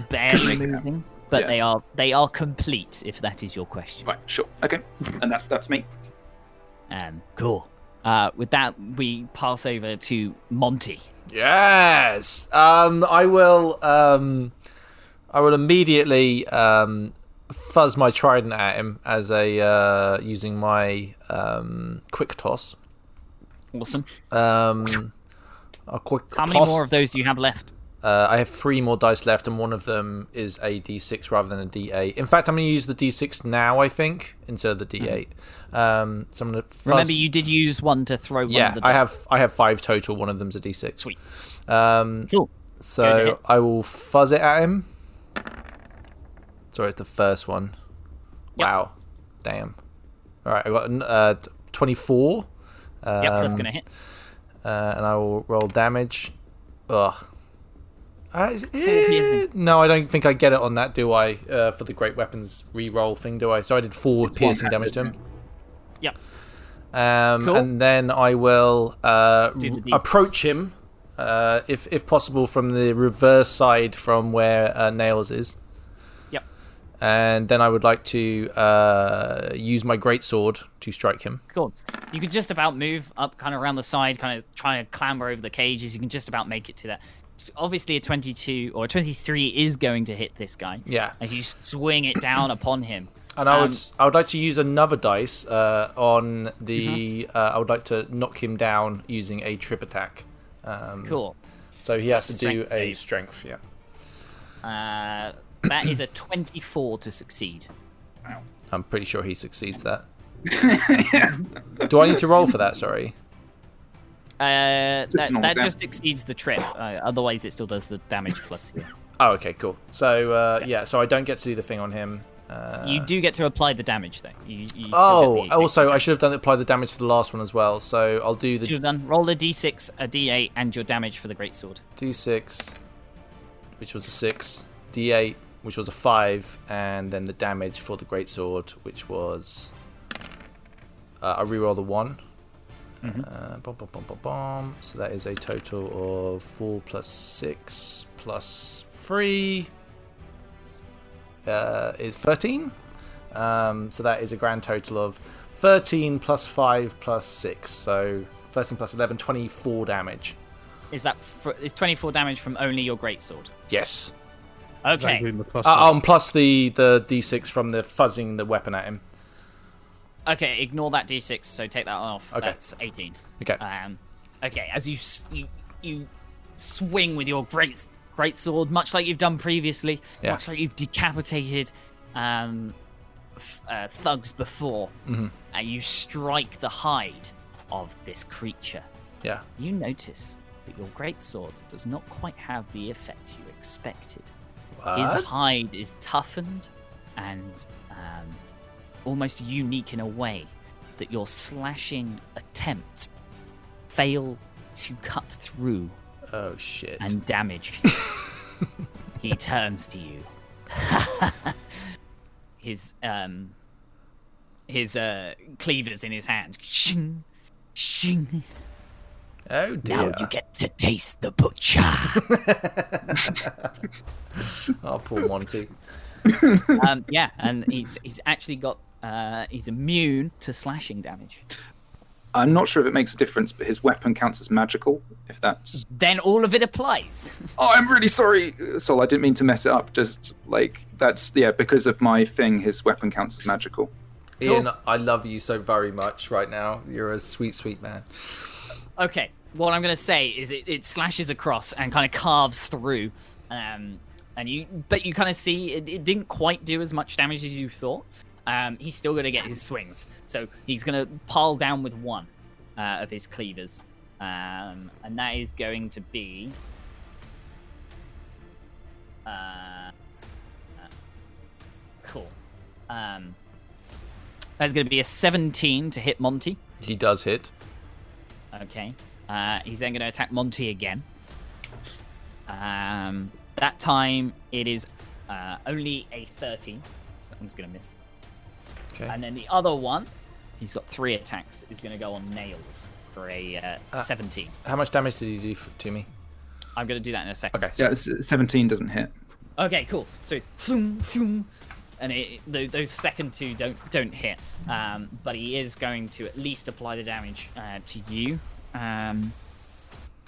barely moving, but they are complete. If that is your question. Right. Sure. Okay. And that's me. Cool. With that, we pass over to Monty. Yes. I will immediately fuzz my trident at him as a using my quick toss. Awesome. A quick How many more of those do you have left? I have 3 more dice left, and one of them is a D6 rather than a D8. In fact, I'm going to use the D6 now, I think, instead of the D8. So I'm going to fuzz... Remember, you did use one to throw one of the dice. I have 5 total. One of them's a D6. Sweet. Cool. So I will fuzz it at him. Sorry, it's the first one. Yep. Wow. Damn. All right, I got 24. That's going to hit. And I will roll damage. Ugh. Piercing. No, I don't think I get it on that, do I? For the great weapons re-roll thing, do I? So I did 4 piercing damage to him. Yep. Cool. And then I will approach him, if possible, from the reverse side from where Nails is. Yep. And then I would like to use my greatsword to strike him. Cool. You can just about move up kind of around the side, kind of trying to clamber over the cages. You can just about make it to that. Obviously, a 22 or a 23 is going to hit this guy. Yeah. As you swing it down upon him. And I would like to use another dice on the. I would like to knock him down using a trip attack. Cool. So he has to do a strength. Yeah. That is a 24 to succeed. Wow. I'm pretty sure he succeeds that. Do I need to roll for that? Sorry. That just exceeds the trip. Otherwise, it still does the damage plus. Yeah. Oh, okay, cool. So so I don't get to do the thing on him. You do get to apply the damage though. You also I should have done apply the damage for the last one as well. So I'll do the. Should have done. Roll a d6, a d8, and your damage for the greatsword. D6, which was a 6, D8, which was a 5, and then the damage for the greatsword, which was. I reroll the 1. So that is a total of 4 plus 6 plus 3 is 13. So that is a grand total of 13 plus 5 plus 6. So 13 plus 11, 24 damage. Is 24 damage from only your greatsword? Yes. Okay. Plus the d6 from the fuzzing the weapon at him. Okay, ignore that d6, so take that off. Okay. That's 18. Okay. Okay, as you swing with your great sword, much like you've done previously, much like you've decapitated thugs before, and you strike the hide of this creature. Yeah. You notice but your greatsword does not quite have the effect you expected. What? His hide is toughened and almost unique in a way that your slashing attempts fail to cut through Oh shit. and damage. He turns to you. his cleavers in his hand. Shing, shing. Oh dear. Now you get to taste the butcher. Oh, poor Monty. Yeah, and he's actually got he's immune to slashing damage. I'm not sure if it makes a difference, but his weapon counts as magical. If that's... Then all of it applies. Oh, I'm really sorry, Sol. I didn't mean to mess it up. Just like that's because of my thing. His weapon counts as magical. Ian, I love you so very much right now. You're a sweet, sweet man. Okay, what I'm gonna say is it slashes across and kind of carves through, but you kind of see it didn't quite do as much damage as you thought. He's still gonna get his swings, so he's gonna pile down with one of his cleavers, and that is going to be cool. That's gonna be a 17 to hit Monty. He does hit. Okay. He's then going to attack Monty again. That time it is only a 13. So that one's going to miss. Okay. And then the other one, he's got 3 attacks, is going to go on Nails for a 17. How much damage did he do to me? I'm going to do that in a second. Okay. Yeah, 17 doesn't hit. Okay, cool. So it's floom, floom, and those second 2 don't hit. But he is going to at least apply the damage to you.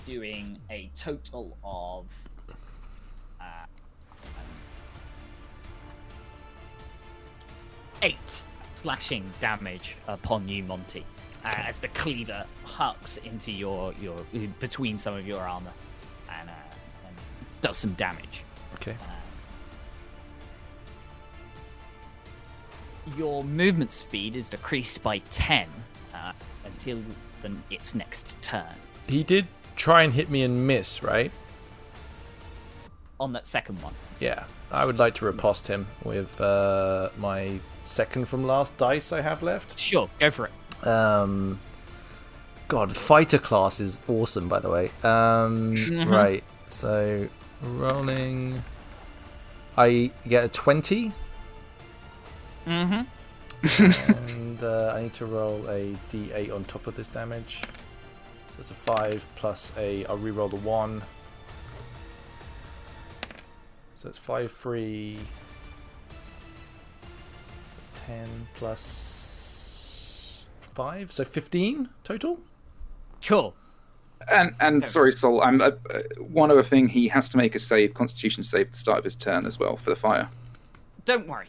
Doing a total of 8 slashing damage upon you, Monty, as the cleaver hucks into your between some of your armor and does some damage. Okay. Your movement speed is decreased by 10 until its next turn. He did try and hit me and miss, right? On that second one. Yeah. I would like to riposte him with my second from last dice I have left. Sure, go for it. God, fighter class is awesome, by the way. Right. So, rolling. I get a 20. Mm-hmm. And I need to roll a d8 on top of this damage. So it's a 5 plus I'll reroll the 1. So it's 5, 3. That's 10 plus 5, so 15 total. Cool. And sorry, Sol. I'm one other thing. He has to make a Constitution save at the start of his turn as well for the fire. Don't worry.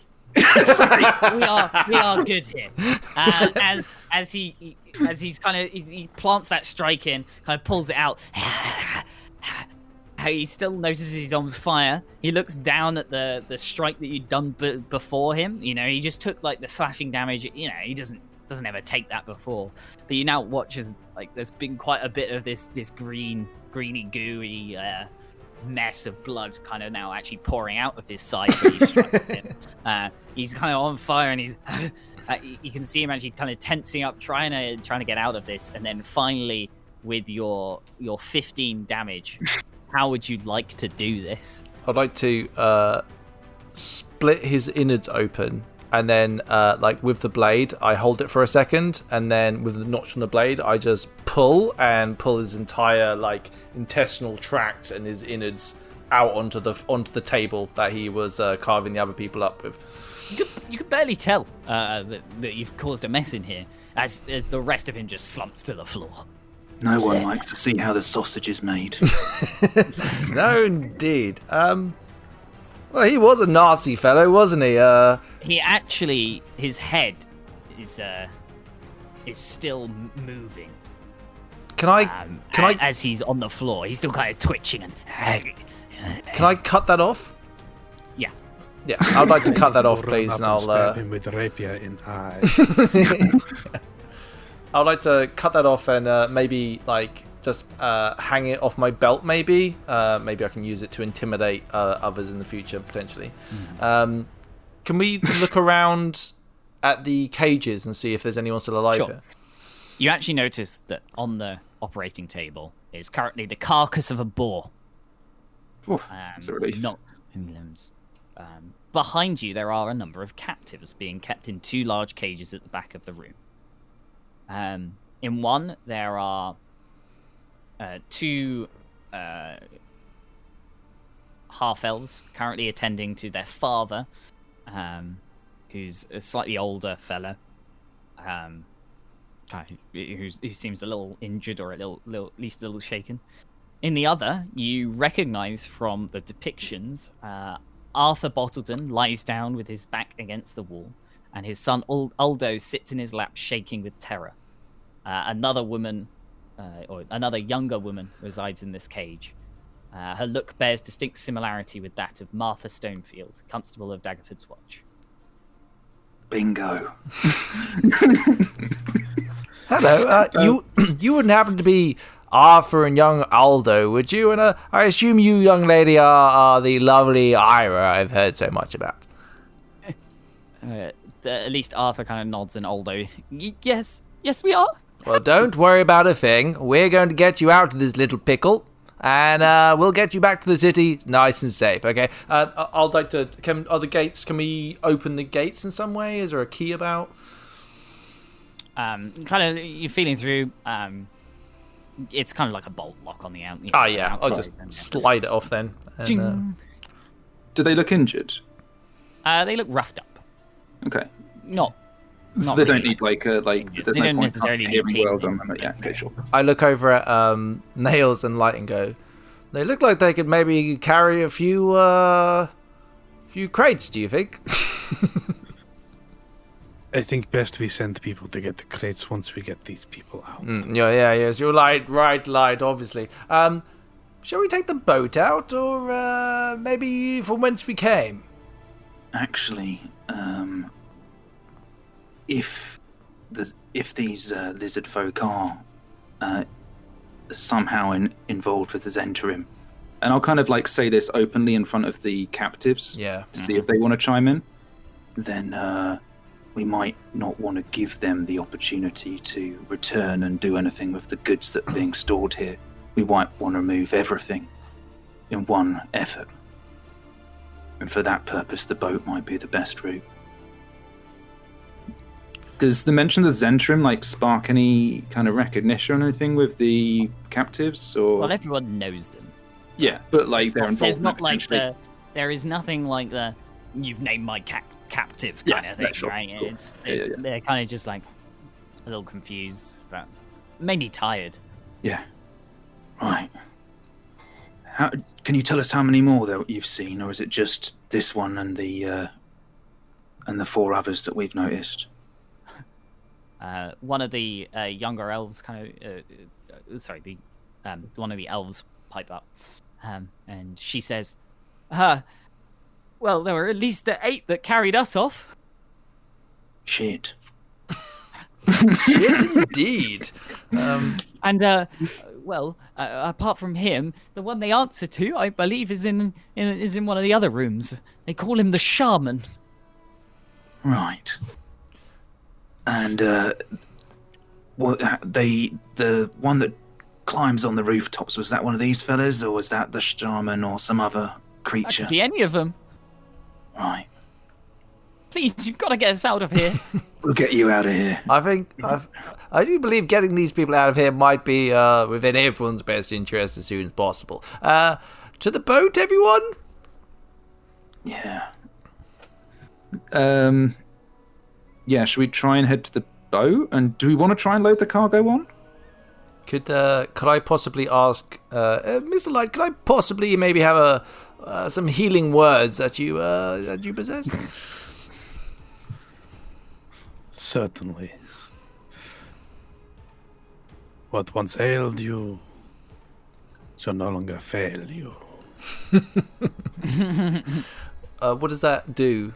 Sorry, we are good here. As he's kind of he plants that strike in, kind of pulls it out. He still notices he's on fire. He looks down at the strike that you'd done before him. You know, he just took like the slashing damage. You know, he doesn't ever take that before. But you now watch as like there's been quite a bit of this greeny gooey mess of blood kind of now actually pouring out of his side. He's kind of on fire, and he's you can see him actually kind of tensing up, trying to get out of this. And then finally, with your 15 damage, how would you like to do this? I'd like to split his innards open, and then like with the blade, I hold it for a second, and then with the notch on the blade, I just pull his entire like intestinal tract and his innards out onto the table that he was carving the other people up with. You could barely tell that you've caused a mess in here, as the rest of him just slumps to the floor. No one likes to see how the sausage is made. No, indeed. Well, he was a nasty fellow, wasn't he? He actually, his head is still moving. Can I? As he's on the floor, he's still kind of twitching and. Can I cut that off? Yeah. Yeah, I'd like to cut that off, please, and I'll. Stab him with rapier in eye. I'd like to cut that off and maybe like just hang it off my belt, maybe. Maybe I can use it to intimidate others in the future, potentially. Can we look around at the cages and see if there's anyone still alive here? You actually notice that on the operating table is currently the carcass of a boar. That's a relief. Not in limbs. Behind you, there are a number of captives being kept in 2 large cages at the back of the room. In one, there are 2 half-elves currently attending to their father, who's a slightly older fella, who seems a little injured or at least a little shaken. In the other, you recognize from the depictions, Arthur Bottleton lies down with his back against the wall, and his son Aldo sits in his lap shaking with terror. Another woman, or another younger woman, resides in this cage. Her look bears distinct similarity with that of Martha Stonefield, Constable of Daggerford's Watch. Bingo. Hello, you wouldn't happen to be Arthur and young Aldo, would you? And I assume you, young lady, are the lovely Ira I've heard so much about. At least Arthur kind of nods, and Aldo, yes, we are. Well, don't worry about a thing. We're going to get you out of this little pickle, and we'll get you back to the city nice and safe, okay? I'd like to... Can we open the gates in some way? Is there a key about? You're feeling through... it's kind of like a bolt lock on the out. Yeah. Outside, I'll just slide it off then. And, Do they look injured? they look roughed up. Okay. So they really don't need there's they no don't point necessarily need hearing well cleaning. done. Yeah, okay, sure. I look over at Nails and Light and go, they look like they could maybe carry a few crates, do you think? I think best we send people to get the crates once we get these people out. Yes, you're right, Light, obviously. Shall we take the boat out, or maybe from whence we came? Actually, if these lizard folk are Somehow involved with the Zentarim, and I'll kind of like say this openly in front of the captives. Yeah. To see if they want to chime in. then we might not want to give them the opportunity to return and do anything with the goods that are being stored here. We might want to remove everything in one effort. And for that purpose, the boat might be the best route. Does the mention of the Zentarim like spark any kind of recognition or anything with the captives? Or Well, everyone knows them. yeah, but like they're involved. There's in not it like potentially. there is nothing like the you've named my captive kind of thing, sure, right? cool. They're kind of just like a little confused, but mainly tired. Yeah. Right. Can you tell us how many more that you've seen, or is it just this one and the 4 others that we've noticed? One of the younger elves one of the elves pipe up, and she says, well, there were at least 8 that carried us off. Shit. Shit, indeed. Apart from him, the one they answer to, I believe, is in one of the other rooms. They call him the shaman. Right. And the one that climbs on the rooftops, was that one of these fellas, or was that the shaman or some other creature? Could be any of them. Right. Please, you've got to get us out of here. We'll get you out of here. I do believe getting these people out of here might be within everyone's best interest as soon as possible. To the boat, everyone? Yeah. Yeah, should we try and head to the boat? And do we want to try and load the cargo on? Could I possibly ask, Mr. Light? Could I possibly maybe have some healing words that you possess? Certainly. What once ailed you shall no longer fail you. What does that do?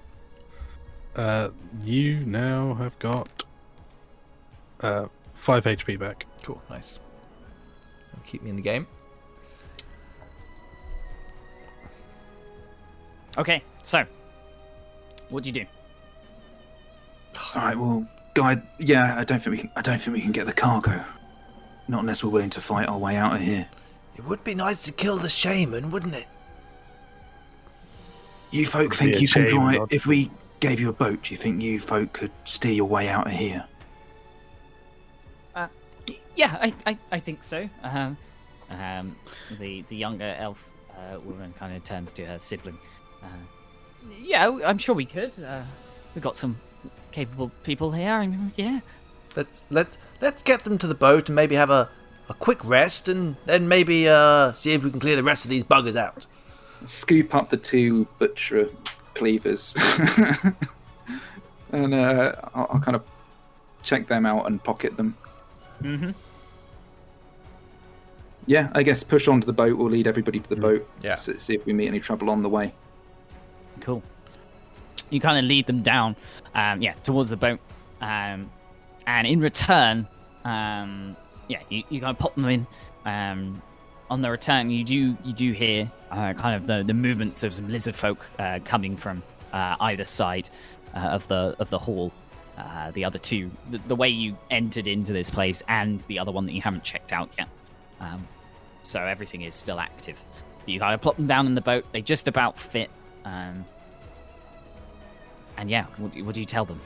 You now have got 5 HP back. Cool, nice. That'll keep me in the game. Okay, so what do you do? All right, well, guide. Yeah, I don't think we can get the cargo. Not unless we're willing to fight our way out of here. It would be nice to kill the shaman, wouldn't it? You folk Be a think you can shame drive? not If to. we gave you a boat, do you think you folk could steer your way out of here? Yeah, I think so. The younger elf woman kind of turns to her sibling. Yeah, I'm sure we could. We've got some capable people here. I mean, yeah. Let's get them to the boat and maybe have a quick rest, and then maybe see if we can clear the rest of these buggers out. Scoop up the 2 butcher cleavers, and I'll kind of check them out and pocket them. Mm-hmm. Yeah, I guess push onto the boat. We'll lead everybody to the boat. Yeah. See if we meet any trouble on the way. Cool. You kind of lead them down, towards the boat, and in return, you kind of pop them in. On the return, you do hear kind of the movements of some lizard folk coming from either side of the hall. The other two, the way you entered into this place, and the other one that you haven't checked out yet. So everything is still active. You kind of plop them down in the boat. They just about fit. And yeah, what do you tell them?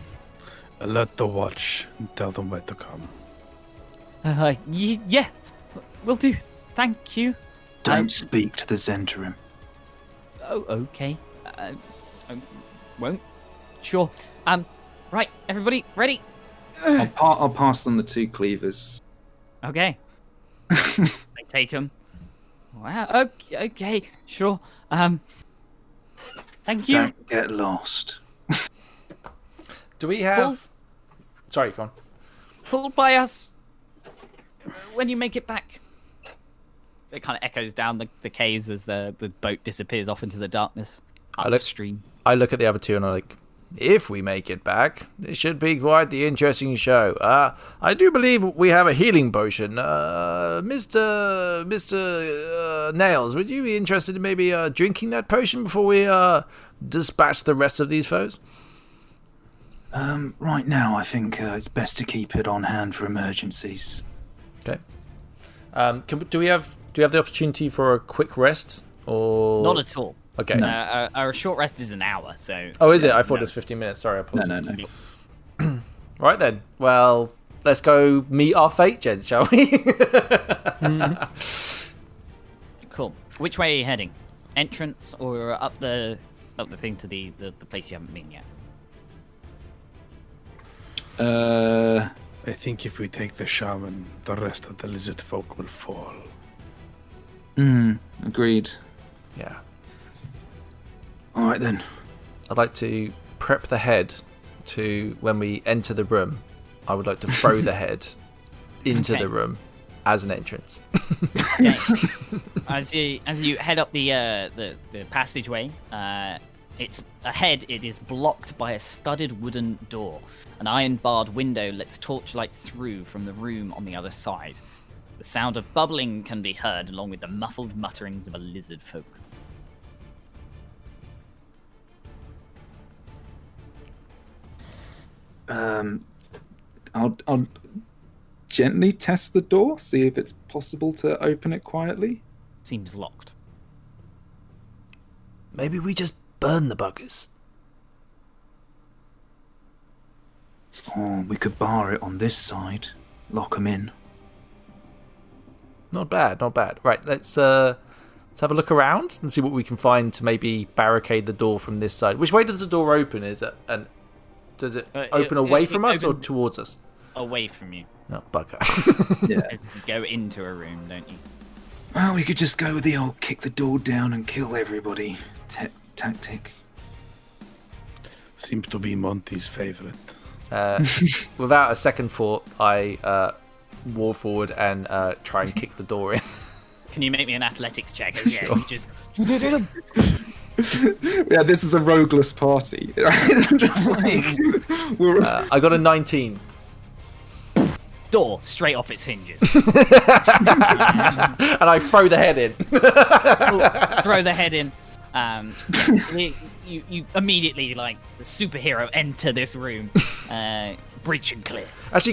Alert the watch and tell them where to come. Yeah, will do. Thank you. Don't speak to the Zentarim. Oh, okay. I won't. Sure. Right, everybody, ready? I'll pass them the 2 cleavers. Okay. They take them. Wow. Okay. Sure. Thank you. Don't get lost. Do we have... Sorry, go on. Pull by us when you make it back. It kind of echoes down the caves as the boat disappears off into the darkness upstream. I look at the other two and I'm like, if we make it back, this should be quite the interesting show. I do believe we have a healing potion. Mr. Nails, would you be interested in maybe drinking that potion before we dispatch the rest of these foes? Right now, I think it's best to keep it on hand for emergencies. Okay. Do we have the opportunity for a quick rest, or Not at all. Okay. Our short rest is an hour, so... Oh, is it? I thought it was 15 minutes. Sorry, I apologize. No. Right then. Well, let's go meet our fate, gents, shall we? Cool. Which way are you heading? Entrance or up the thing to the place you haven't been yet? I think if we take the shaman, the rest of the lizard folk will fall. Agreed. Yeah. All right then. I'd like to prep the head to when we enter the room. I would like to throw the head into the room as an entrance. Okay. As you head up the passageway, it's ahead. It is blocked by a studded wooden door. An iron-barred window lets torchlight through from the room on the other side. The sound of bubbling can be heard, along with the muffled mutterings of a lizard folk. I'll gently test the door, see if it's possible to open it quietly. Seems locked. Maybe we just burn the buggers. Or we could bar it on this side. Lock them in. Not bad, not bad. Right, let's have a look around and see what we can find to maybe barricade the door from this side. Which way does the door open? Does it open away from us or towards us? Away from you. Oh, bugger. Yeah. As you go into a room, don't you? Well, we could just go with the old kick the door down and kill everybody tactic. Seems to be Monty's favorite. Without a second thought, I walk forward and try and kick the door in. Can you make me an athletics check? Yeah, Sure. you just... Yeah, this is a rogueless party. Just like we're... I got a 19. door straight off its hinges. And I throw the head in. Throw the head in. So you immediately, like the superhero, enter this room, breach and clear. Actually,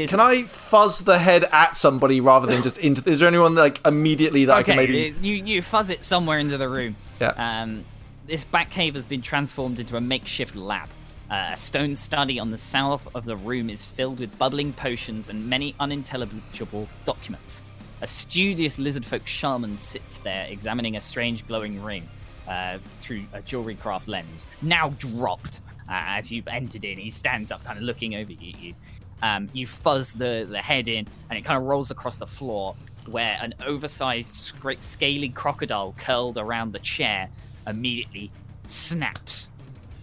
can I fuzz the head at somebody rather than just into? Is there anyone like immediately that I can maybe? You fuzz it somewhere into the room. Yeah. This back cave has been transformed into a makeshift lab. A stone study on the south of the room is filled with bubbling potions and many unintelligible documents. A studious lizardfolk shaman sits there examining a strange glowing ring through a jewelry craft lens, now dropped as you've entered in. He stands up, kind of looking over at you. You fuzz the head in, and it kind of rolls across the floor, where an oversized, scaly crocodile curled around the chair immediately snaps,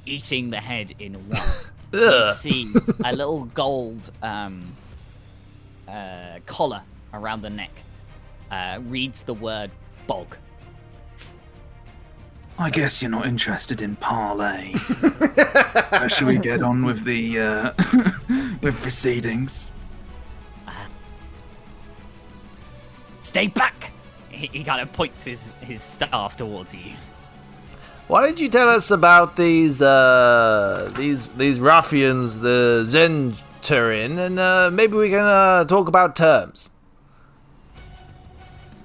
eating the head in one. You see a little gold collar around the neck. Reads the word bog. I guess you're not interested in parley. So shall we get on with the with proceedings? Stay back! He kind of points his staff towards you. Why didn't you tell us about these ruffians, the Zenturin, and maybe we can talk about terms?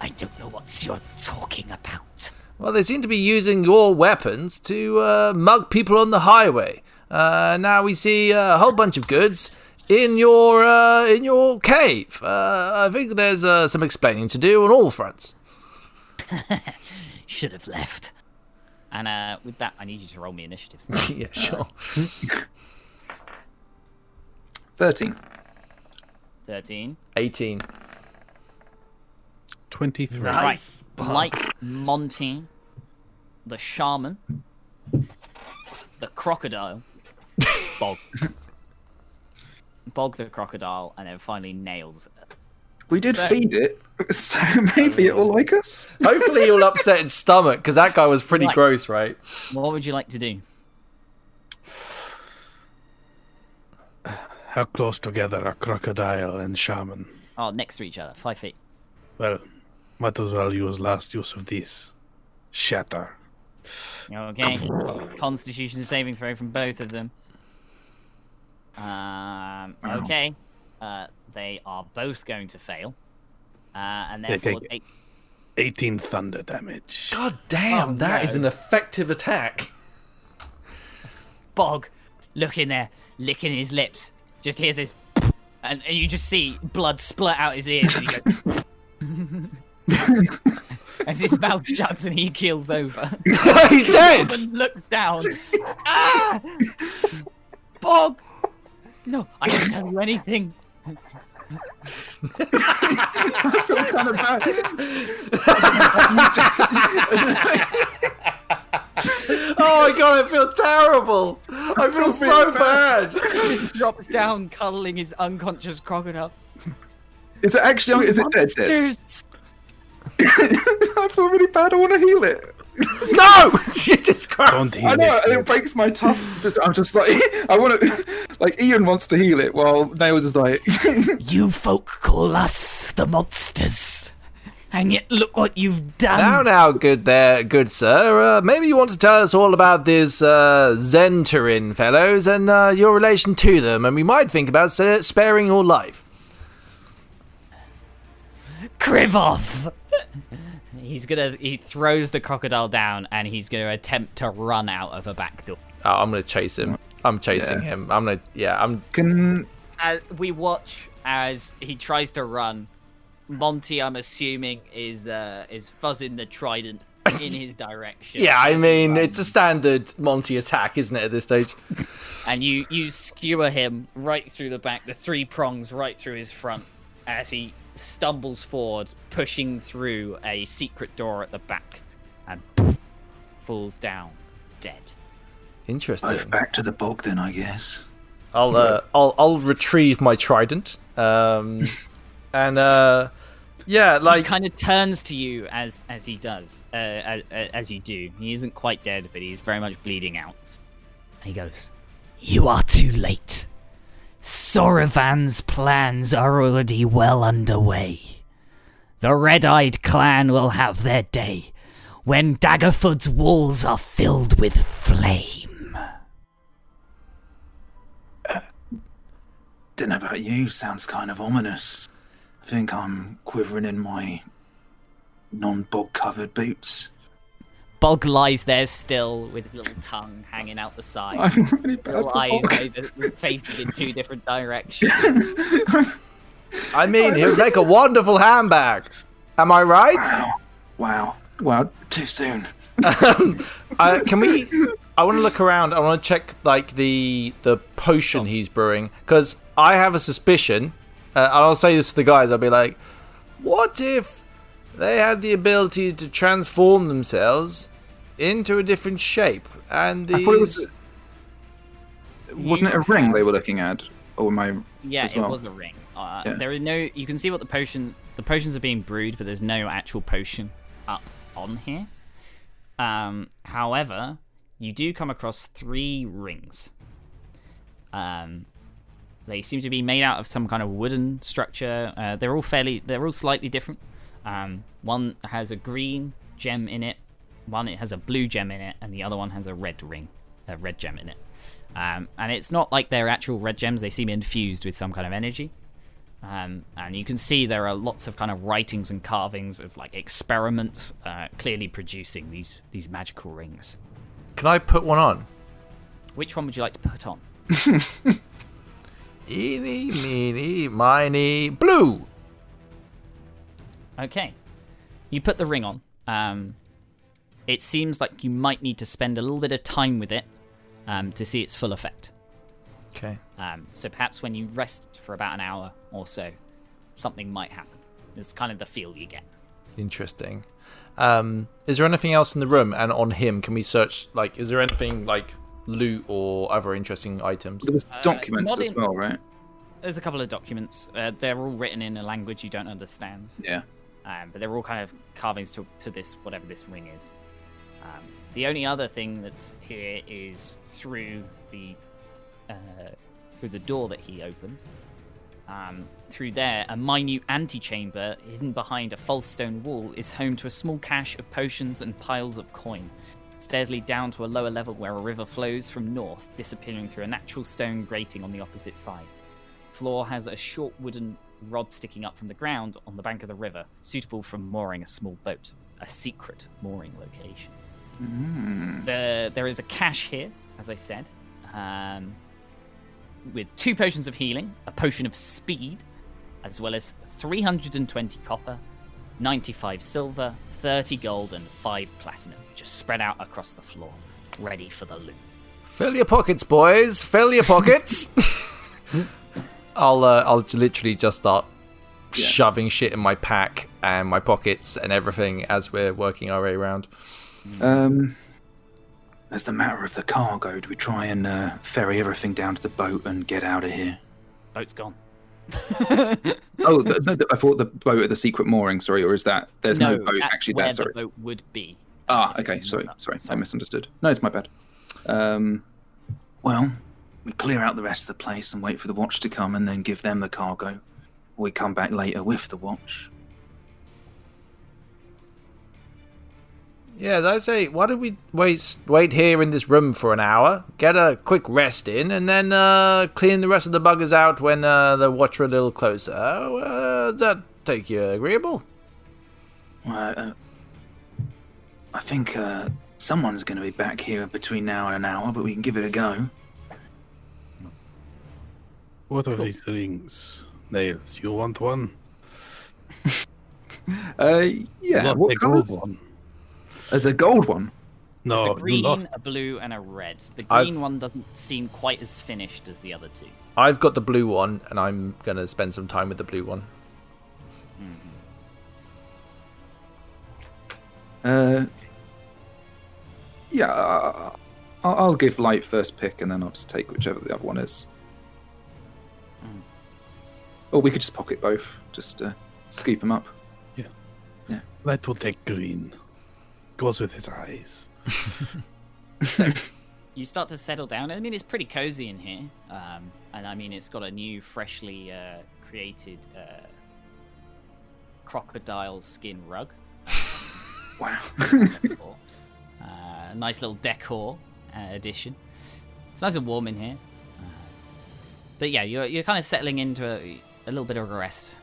I don't know what you're talking about. Well, they seem to be using your weapons to mug people on the highway. Now we see a whole bunch of goods in your cave. I think there's some explaining to do on all fronts. Should have left. And with that, I need you to roll me initiative. Yeah, sure. 13. 13. 18. 23. Nice. Right. Like Monty, the shaman, the crocodile, Bog. Bog the crocodile, and then finally Nails. We did feed it, so maybe it will like us. Hopefully you'll upset its stomach, because that guy was pretty Right. gross, right? What would you like to do? How close together are crocodile and shaman? Oh, next to each other, 5 feet. Well, might as well use last use of this. Shatter. Okay. Constitution saving throw from both of them. Okay. They are both going to fail. And They therefore take 18 thunder damage. God damn, that is an effective attack. Bog, look in there, licking his lips. Just hears this, and you just see blood split out his ears. And he goes, as his mouth shuts and he keels over. He's dead! And looks down. Ah! Bog! No, I can't tell you anything. I feel kind of bad. Oh my god, I feel terrible. I feel so bad. Just drops down, cuddling his unconscious crocodile. Is it actually? Is it dead? Cheers. I feel really bad. I want to heal it. No! Jesus Christ. Don't heal I know, it. and it breaks my tough. I'm just like, I want to. Like Ian wants to heal it, while Nails is like. You folk call us the monsters, and yet look what you've done. Now, good sir. Maybe you want to tell us all about this Zenturin fellows and your relation to them, and we might think about sparing your life. Krivov! He throws the crocodile down and he's gonna attempt to run out of a back door. Oh, I'm gonna chase him. I'm chasing him. Can We watch as he tries to run. Monty, I'm assuming, is fuzzing the trident in his direction. Yeah, I mean, it's a standard Monty attack, isn't it, at this stage? And you skewer him right through the back, the 3 prongs right through his front as he stumbles forward, pushing through a secret door at the back, and falls down dead. Interesting. Back to the bog then, I guess. I'll retrieve my trident. Yeah, like He kind of turns to you as he does, as you do. He isn't quite dead, but he's very much bleeding out. And he goes, "You are too late. Sorovan's plans are already well underway. The red-eyed clan will have their day when Daggerford's walls are filled with flame. Don't know about you, sounds kind of ominous. I think I'm quivering in my non-bog covered boots. Bog lies there still with his little tongue hanging out the side. I'm really bad Little for eyes Bog. facing in 2 different directions. I mean, he would make a wonderful handbag. Am I right? Wow. Too soon. I want to look around. I want to check like the potion he's brewing, because I have a suspicion. And I'll say this to the guys. I'll be like, what if they had the ability to transform themselves into a different shape? And these... I thought wasn't it a ring they were looking at? Or am I? Yeah, as well? it was a ring. Yeah. There is no. You can see what the potions are being brewed, but there's no actual potion up on here. However, you do come across 3 rings. They seem to be made out of some kind of wooden structure. They're all slightly different. One has a green gem in it. One it has a blue gem in it, and the other one has a red gem in it. And it's not like they're actual red gems. They seem infused with some kind of energy. And you can see there are lots of kind of writings and carvings of like experiments, clearly producing these magical rings. Can I put one on? Which one would you like to put on? Eeny, meeny, miny, blue. Okay, you put the ring on. It seems like you might need to spend a little bit of time with it to see its full effect. Okay. So perhaps when you rest for about an hour or so, something might happen. It's kind of the feel you get. Interesting. Is there anything else in the room? And on him, can we search? Like, is there anything like loot or other interesting items? There was documents as well, right? There's a couple of documents. They're all written in a language you don't understand. Yeah. But they're all kind of carvings to this, whatever this ring is. The only other thing that's here is through the door that he opened. Through there, a minute antechamber hidden behind a false stone wall is home to a small cache of potions and piles of coin. Stairs lead down to a lower level where a river flows from north, disappearing through a natural stone grating on the opposite side. Floor has a short wooden rod sticking up from the ground on the bank of the river, suitable for mooring a small boat. A secret mooring location. There is a cache here, as I said, with 2 potions of healing, a potion of speed, as well as 320 copper, 95 silver, 30 gold, and 5 platinum, just spread out across the floor, ready for the loot. Fill your pockets, boys. Fill your pockets. I'll literally just start shoving shit in my pack and my pockets and everything as we're working our way around. As the matter of the cargo, do we try and ferry everything down to the boat and get out of here? Boat's gone. Oh, I thought the boat at the secret mooring, sorry, or is that... There's no boat actually there, sorry. The boat would be. Okay, sorry, I misunderstood. No, it's my bad. Well, we clear out the rest of the place and wait for the watch to come and then give them the cargo. Or we come back later with the watch. Yeah, I'd say, why don't we wait here in this room for an hour, get a quick rest in, and then clean the rest of the buggers out when the watch are a little closer. Does that take you agreeable? Well, I think someone's going to be back here between now and an hour, but we can give it a go. What are these rings? Nails, you want one? Yeah. Not What the colours? gold one. There's a gold one. No, It's a green, not. a blue, and a red. The green one doesn't seem quite as finished as the other 2. I've got the blue one, and I'm going to spend some time with the blue one. Yeah, I'll give Light first pick, and then I'll just take whichever the other one is. Or we could just pocket both, just scoop them up. Light will take green. Goes with his eyes. you start to settle down. I mean, it's pretty cozy in here, and I mean, it's got a new, freshly created crocodile skin rug. Wow. Nice little decor addition. It's nice and warm in here. But yeah, you're kind of settling into a little bit of a rest,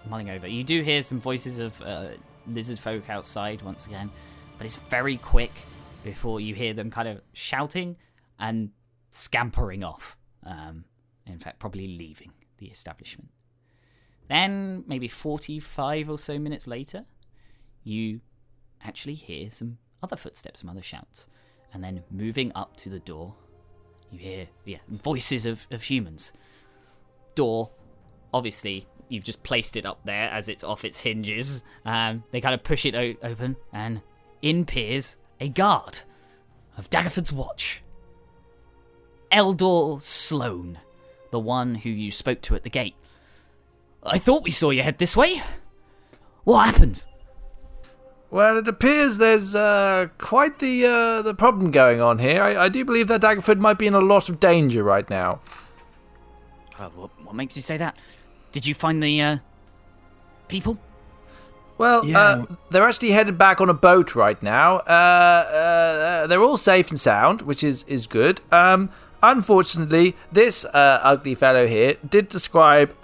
mulling over. You do hear some voices of lizard folk outside once again, but it's very quick before you hear them kind of shouting and scampering off. In fact, probably leaving the establishment. Then, maybe 45 or so minutes later, you actually hear some other footsteps, some other shouts. And then moving up to the door, you hear voices of humans. Door, obviously, you've just placed it up there as it's off its hinges. They kind of push it open, and in peers a guard of Daggerford's watch. Eldor Sloane, the one who you spoke to at the gate. I thought we saw you head this way. What happened? Well, it appears there's quite the problem going on here. I do believe that Daggerford might be in a lot of danger right now. What makes you say that? Did you find the people? Well, they're actually headed back on a boat right now. They're all safe and sound, which is good. Unfortunately, this ugly fellow here did describe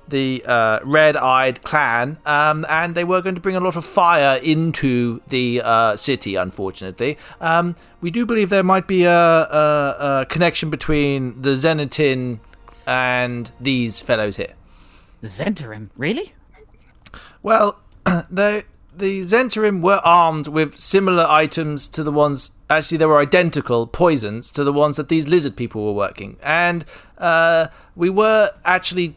the red-eyed clan, and they were going to bring a lot of fire into the city, unfortunately. We do believe there might be a connection between the Xenitin and these fellows here. The Zentarim? Really? Well, the Zentarim were armed with similar items to the ones... Actually, they were identical poisons to the ones that these lizard people were working. And we were actually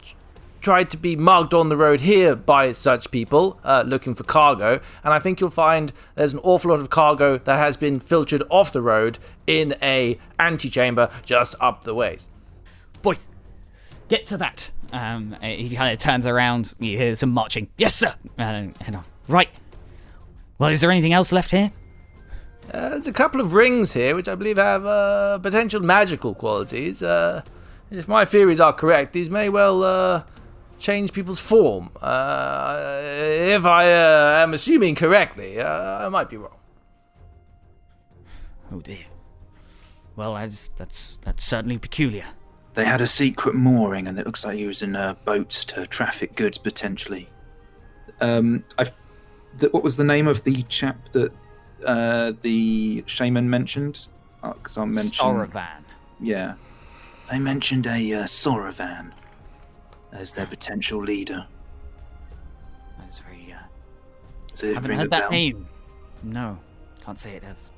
tried to be mugged on the road here by such people looking for cargo. And I think you'll find there's an awful lot of cargo that has been filtered off the road in a antechamber just up the ways. Boys, get to that. He kind of turns around. You hear some marching. Yes, sir. Right. Well, is there anything else left here? There's a couple of rings here, which I believe have potential magical qualities. If my theories are correct, these may well change people's form. If I am assuming correctly, I might be wrong. Oh dear. Well, that's certainly peculiar. They had a secret mooring, and it looks like using boats to traffic goods potentially. What was the name of the chap that the shaman mentioned? Because I mentioned Soravan. Yeah, they mentioned a Soravan as their potential leader. That's very. Does it haven't ring heard a that bell? name. No, can't say it has.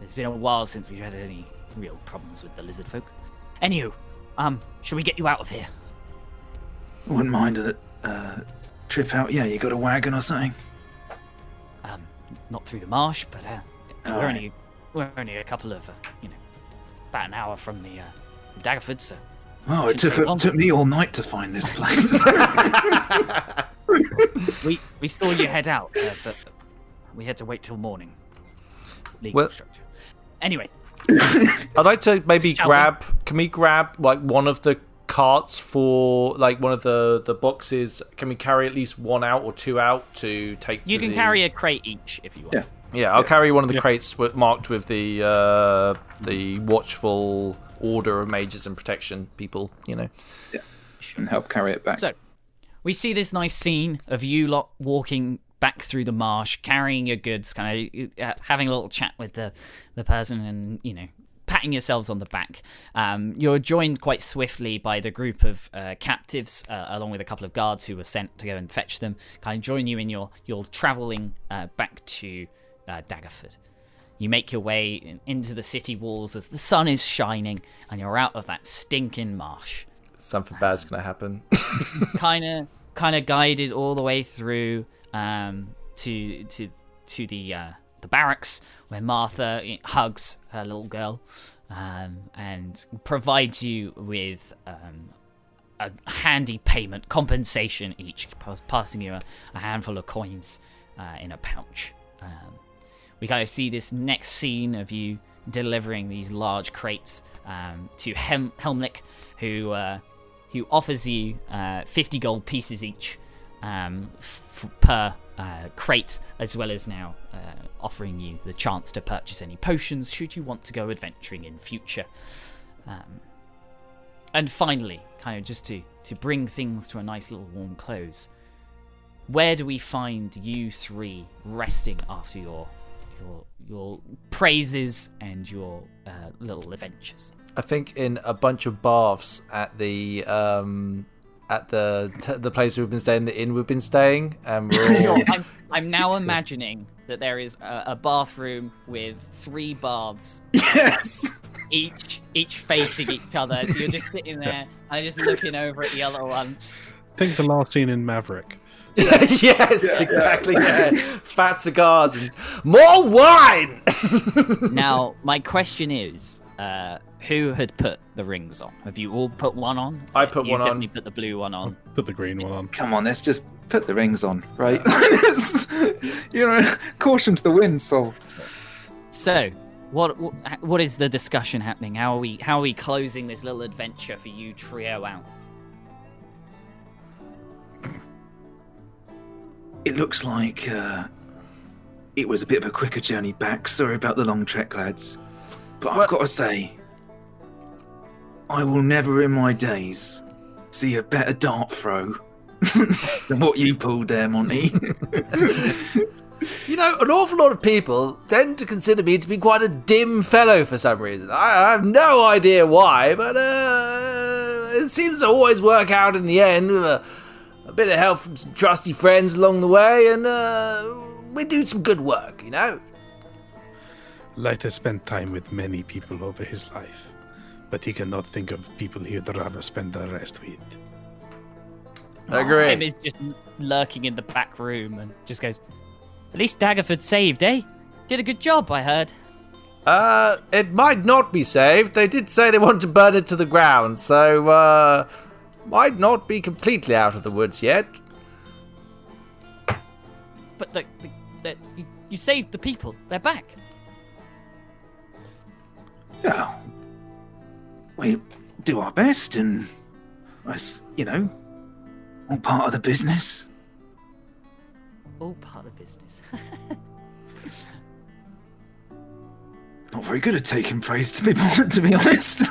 It's been a while since we've had any real problems with the lizard folk. Anywho, should we get you out of here? Wouldn't mind a trip out. Yeah, you got a wagon or something? Not through the marsh, but Alright. we're only a couple of about an hour from the from Daggerford, so. Oh, it shouldn't take long. took me all night to find this place. We saw you head out, but we had to wait till morning. Legal structure. Anyway, I'd like to maybe Shall grab... Can we grab like one of the carts for like one of the boxes? Can we carry at least one out or two out to take to you can carry a crate each if you want. Yeah. Yeah, I'll carry one of the crates marked with the watchful order of mages and protection people, Yeah, and help carry it back. So, we see this nice scene of you lot walking back through the marsh, carrying your goods, kind of having a little chat with the person and, patting yourselves on the back. You're joined quite swiftly by the group of captives, along with a couple of guards who were sent to go and fetch them, kind of join you in your travelling back to Daggerford. You make your way into the city walls as the sun is shining and you're out of that stinking marsh. something bad's gonna happen. kind of guided all the way through to the barracks where Martha hugs her little girl and provides you with a handy payment compensation each, passing you a handful of coins in a pouch. We kind of see this next scene of you delivering these large crates to Helmlich, who offers you 50 gold pieces each per crate, as well as now offering you the chance to purchase any potions should you want to go adventuring in future. And finally, kind of just to bring things to a nice little warm close, where do we find you three resting after your praises and your little adventures? I think in a bunch of baths at the place we've been staying, the inn we've been staying, and we're all... I'm now imagining that there is a bathroom with 3 baths. Yes. Each facing each other, so you're just sitting there and just looking over at the other one. Think the last scene in Maverick. Yes, exactly. Yeah. Fat cigars and more wine. Now, my question is, who had put the rings on? Have you all put one on? I put one on. You definitely put the blue one on. Put the green one on. Come on, let's just put the rings on, right? Caution to the wind, Sol. So, what is the discussion happening? How are we closing this little adventure for you trio out? It looks like it was a bit of a quicker journey back. Sorry about the long trek, lads. But I've got to say, I will never in my days see a better dart throw than what you pulled there, Monty. You know, an awful lot of people tend to consider me to be quite a dim fellow for some reason. I have no idea why, but it seems to always work out in the end with a bit of help from some trusty friends along the way, and we do some good work, you know? Light has spent time with many people over his life, but he cannot think of people he would rather spend the rest with. I agree. Tim is just lurking in the back room and just goes, "At least Daggerford saved, eh? Did a good job, I heard." It might not be saved. They did say they want to burn it to the ground, so, might not be completely out of the woods yet. But you saved the people. They're back. Yeah. We do our best, and us, all part of the business. All part of business. Not very good at taking praise, to be honest.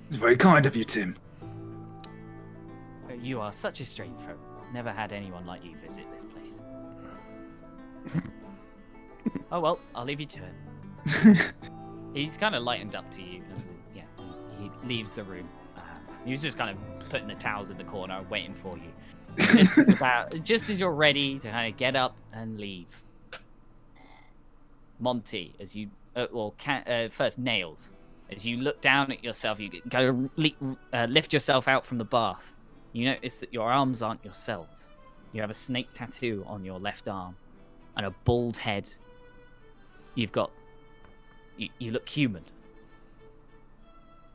It's very kind of you, Tim. You are such a strange folk. Never had anyone like you visit this place. Oh well, I'll leave you to it. He's kind of lightened up to you. Yeah, he leaves the room. He was just kind of putting the towels in the corner, waiting for you. Just as you're ready to kind of get up and leave. Monty, as you first Nails, as you look down at yourself, you go lift yourself out from the bath. You notice that your arms aren't yourselves. You have a snake tattoo on your left arm and a bald head. You've got you look human.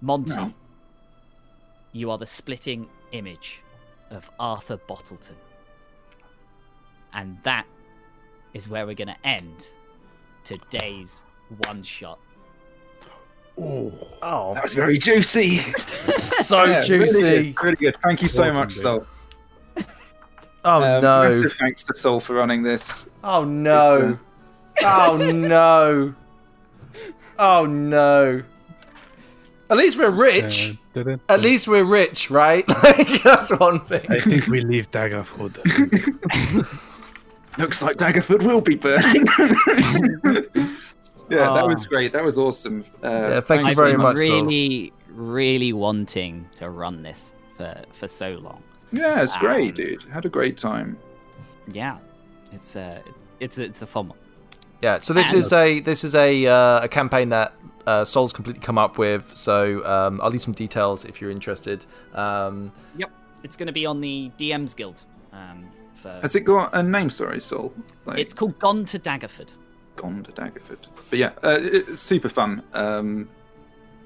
Monty, no. You are the splitting image of Arthur Bottleton. And that is where we're going to end today's one-shot. Oh, that was very juicy. So juicy. Really good. Thank you so much, Sol. Oh, no. Massive thanks to Sol for running this. Oh, no. Oh, no. Oh, no. At least we're rich. At least we're rich, right? That's one thing. I think we leave Daggerford. Looks like Daggerford will be burning. Yeah, that was great. That was awesome. Thank you very much. Really, really wanting to run this for so long. Yeah, it's great, dude. Had a great time. Yeah, it's a fun one. Yeah, so this is a campaign that Sol's completely come up with. So I'll leave some details if you're interested. Yep, it's going to be on the DM's Guild. Has it got a name? Sorry, Sol. It's called Gone to Daggerford. Gone to Daggerford. But yeah, it's super fun.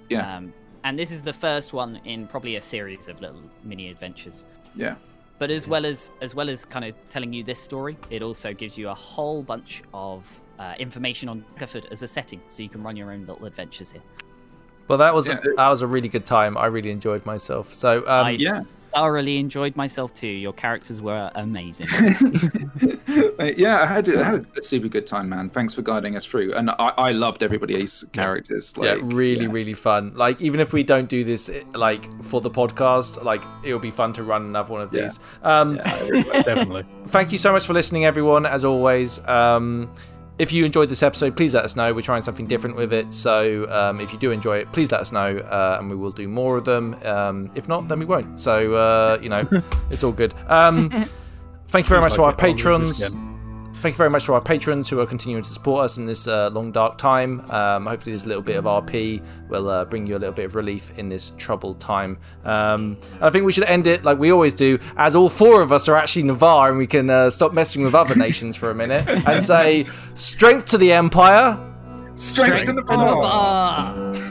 Yeah. And this is the first one in probably a series of little mini adventures. Yeah. But as well as kind of telling you this story, it also gives you a whole bunch of information on Daggerford as a setting, so you can run your own little adventures here. Well, that was a really good time. I really enjoyed myself. So I thoroughly enjoyed myself too. Your characters were amazing. I had a super good time, man. Thanks for guiding us through, and I loved everybody's characters. Really fun. Like, even if we don't do this like for the podcast, like it'll be fun to run another one of these. Definitely. Thank you so much for listening, everyone. As always. If you enjoyed this episode, please let us know. We're trying something different with it. So if you do enjoy it, please let us know, and we will do more of them. If not, then we won't. So, it's all good. Thank you very much to our patrons. Thank you very much to our patrons who are continuing to support us in this long, dark time. Hopefully this little bit of RP will bring you a little bit of relief in this troubled time. And I think we should end it like we always do, as all four of us are actually Navarre, and we can stop messing with other nations for a minute and say, strength to the Empire. Strength to the bar.